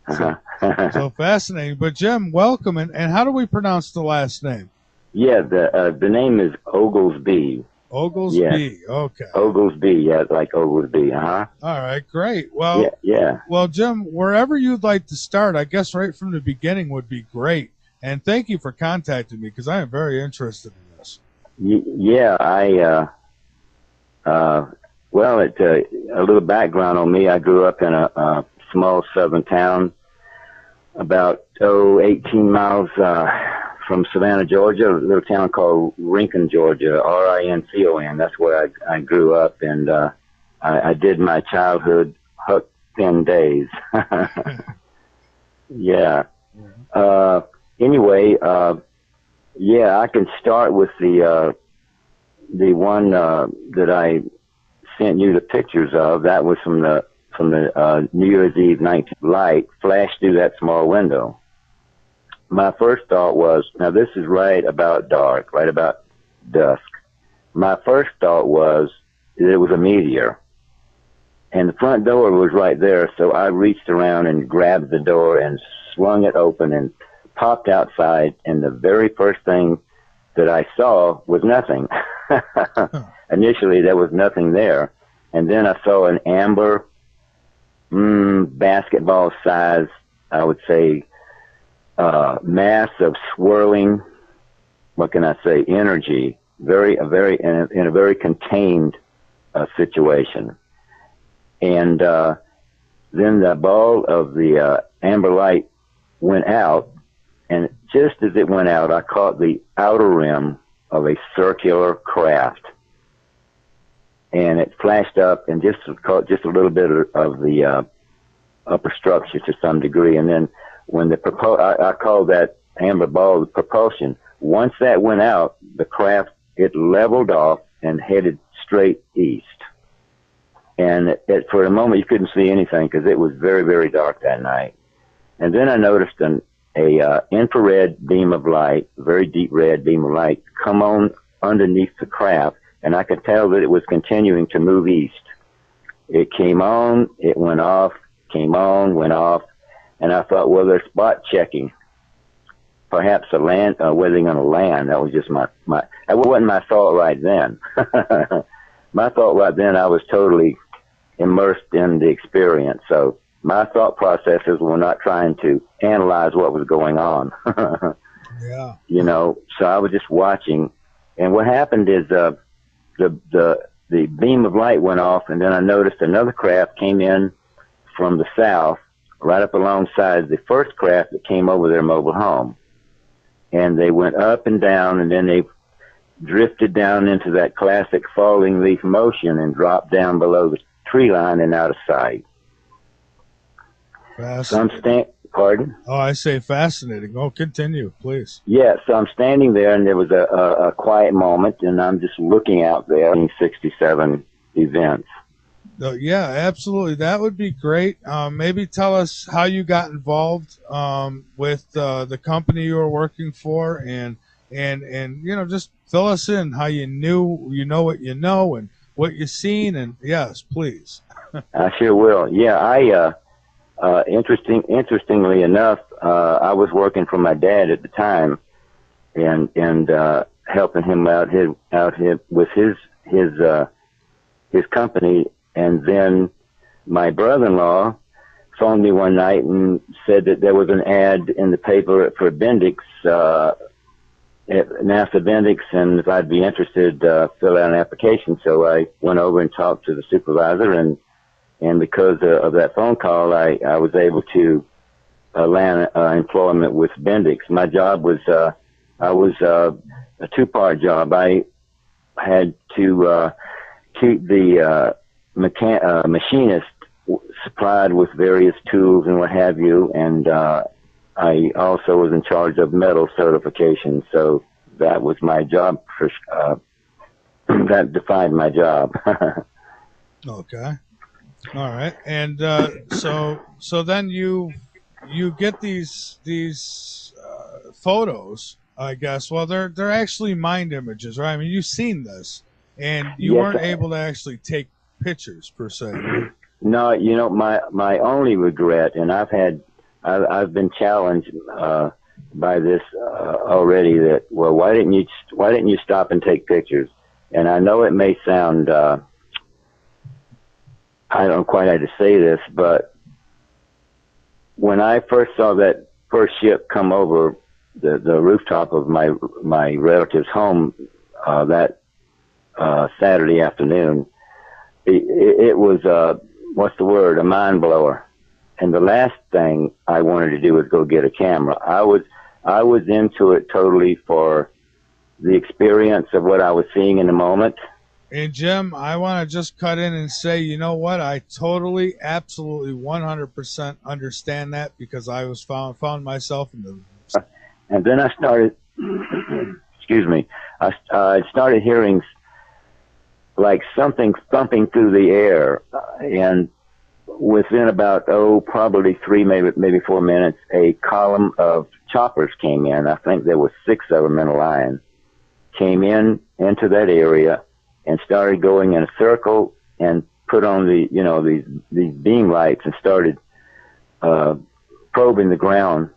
So fascinating. But Jim, welcome. And how do we pronounce the last name? Yeah, the name is Oglesby. Oglesby, okay. Oglesby, yeah, like Oglesby, All right, great. Well, yeah. Well, Jim, wherever you'd like to start, I guess right from the beginning would be great. And thank you for contacting me because I am very interested in this. Yeah, well, a little background on me. I grew up in a small southern town about 18 miles from Savannah, Georgia, a little town called Rincon, Georgia, Rincon. That's where I grew up, and I did my childhood Huck Finn days. Yeah. Anyway, I can start with the one that I sent you the pictures of. That was from the New Year's Eve night. Light flashed through that small window. My first thought was, now this is right about dark, right about dusk. My first thought was that it was a meteor. And the front door was right there, so I reached around and grabbed the door and swung it open and popped outside, and the very first thing that I saw was nothing. Initially, there was nothing there. And then I saw an amber, basketball size, I would say, mass of swirling, what can I say, energy, in a very contained situation. And then the ball of the amber light went out, and just as it went out, I caught the outer rim of a circular craft. And it flashed up and just caught just a little bit of the upper structure to some degree. And then when I call that amber ball the propulsion. Once that went out, the craft, it leveled off and headed straight east. And for a moment, you couldn't see anything because it was very, very dark that night. And then I noticed an infrared beam of light, very deep red beam of light, come on underneath the craft, and I could tell that it was continuing to move east. It came on, it went off, came on, went off, and I thought, well, they're spot checking. Perhaps where they're going to land. That was just that wasn't my thought right then. My thought right then, I was totally immersed in the experience. So my thought processes were not trying to analyze what was going on. Yeah. So I was just watching. And what happened is the beam of light went off, and then I noticed another craft came in from the south, right up alongside the first craft that came over their mobile home. And they went up and down, and then they drifted down into that classic falling leaf motion and dropped down below the tree line and out of sight. Fascinating. Pardon? Oh, I say fascinating. Oh, continue, please. Yeah, so I'm standing there, and there was a quiet moment, and I'm just looking out there in 67 events. Yeah, absolutely. That would be great. Maybe tell us how you got involved with the company you were working for, and just fill us in how you know what you know and what you've seen. And yes, please. I sure will. Yeah, interestingly enough, I was working for my dad at the time, and helping him out with his company, and then my brother-in-law phoned me one night and said that there was an ad in the paper for Bendix, at NASA Bendix, and if I'd be interested, fill out an application. So I went over and talked to the supervisor, and because of that phone call, I was able to land employment with Bendix. My job was a two-part job. I had to keep the machinist supplied with various tools and what have you, and I also was in charge of metal certification, so that was my job. That defined my job. Okay. All right. And so then you get these photos, I guess. Well, they're actually mind images, right? I mean, you've seen this, and you Yes, weren't able to actually take pictures per se. No, my only regret, and I've been challenged by this already. That, well, why didn't you stop and take pictures? And I know it may sound I don't quite how to say this, but when I first saw that first ship come over the rooftop of my relative's home that Saturday afternoon, it was what's the word? A mind blower. And the last thing I wanted to do was go get a camera. I was into it totally for the experience of what I was seeing in the moment. And Jim, I want to just cut in and say, you know what? I totally, absolutely, 100% understand that, because I was found myself in the. And then I started, excuse me, I started hearing like something thumping through the air, and within about probably 3, maybe 4 minutes, a column of choppers came in. I think there were 6 of them in a line. Came into that area and started going in a circle and put on these beam lights and started probing the ground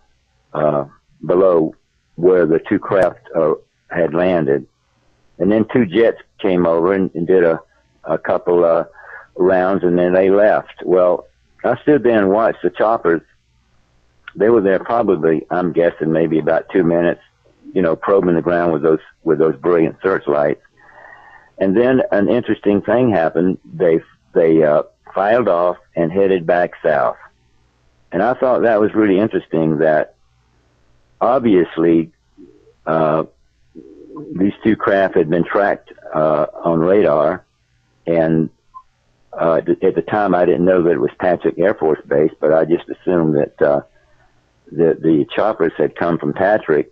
below where the 2 craft had landed. And then 2 jets came over and did a couple rounds, and then they left. Well, I stood there and watched the choppers. They were there probably, I'm guessing, maybe about 2 minutes, probing the ground with those brilliant searchlights. And then an interesting thing happened. They filed off and headed back south. And I thought that was really interesting, that obviously these 2 craft had been tracked on radar, and at the time I didn't know that it was Patrick Air Force Base, but I just assumed that the choppers had come from Patrick,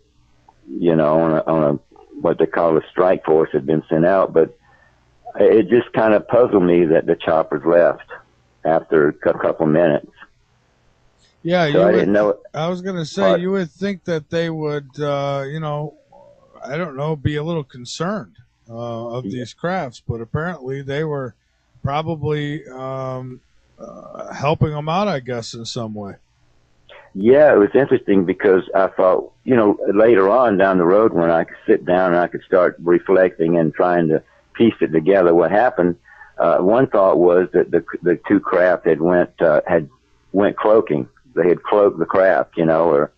on a what they call a strike force had been sent out. But it just kind of puzzled me that the choppers left after a couple minutes. Yeah, so I didn't know. I was going to say, you would think that they would, I don't know, be a little concerned of these crafts, but apparently they were probably helping them out, I guess, in some way. Yeah, it was interesting because I thought, later on down the road when I could sit down and I could start reflecting and trying to piece it together what happened, one thought was that the 2 craft had went cloaking. They had cloaked the craft, or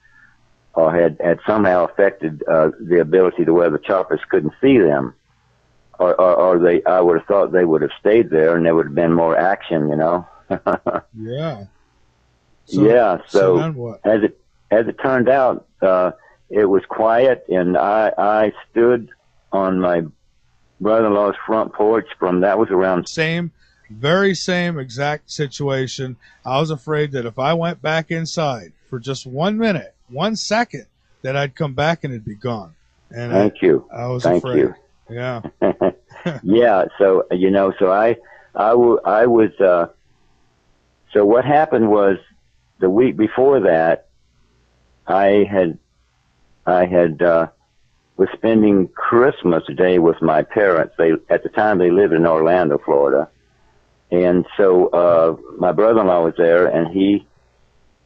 had somehow affected the ability to where the choppers couldn't see them. Or I would have thought they would have stayed there and there would have been more action, Yeah. So then what? as it turned out, it was quiet, and I stood on my brother-in-law's front porch that was around. Very same exact situation. I was afraid that if I went back inside for just 1 minute, 1 second, that I'd come back and it'd be gone. And Thank you. I was Thank afraid. you. Yeah. Yeah. So, so I was, so what happened was the week before that, I was spending Christmas Day with my parents. At the time they lived in Orlando, Florida. And so my brother-in-law was there, and he,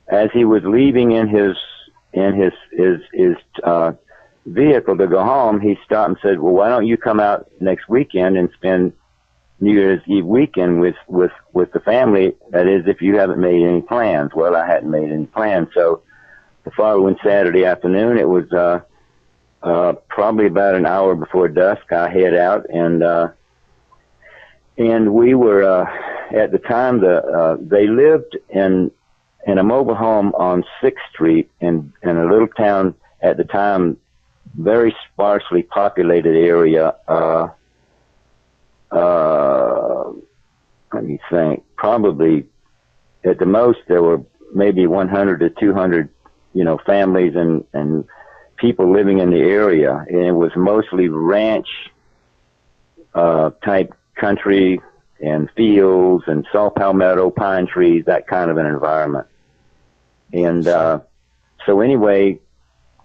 as he was leaving in his vehicle to go home, he stopped and said, "Well, why don't you come out next weekend and spend New Year's Eve weekend with the family? That is, if you haven't made any plans." Well, I hadn't made any plans, so the following Saturday afternoon, it was probably about an hour before dusk. I head out, and we were at the time they lived in a mobile home on 6th Street in a little town at the time, very sparsely populated area. Let me think. Probably at the most there were maybe 100 to 200, families and people living in the area, and it was mostly ranch type country and fields and saw palmetto, pine trees, that kind of an environment. And so anyway,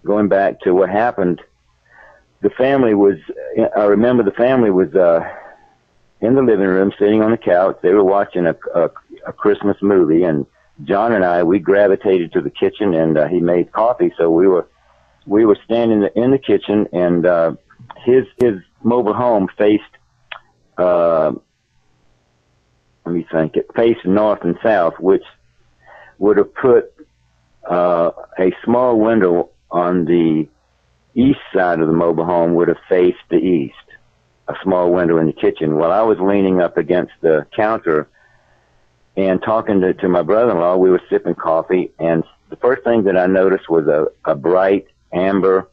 going back to what happened, I remember the family was in the living room sitting on the couch. They were watching a Christmas movie, and John and I, we gravitated to the kitchen, and he made coffee, so we were standing in the kitchen, and his mobile home faced, it faced north and south, which would have put a small window on the east side of the mobile home would have faced the east, a small window in the kitchen. While I was leaning up against the counter and talking to my brother-in-law, we were sipping coffee, and the first thing that I noticed was a bright amber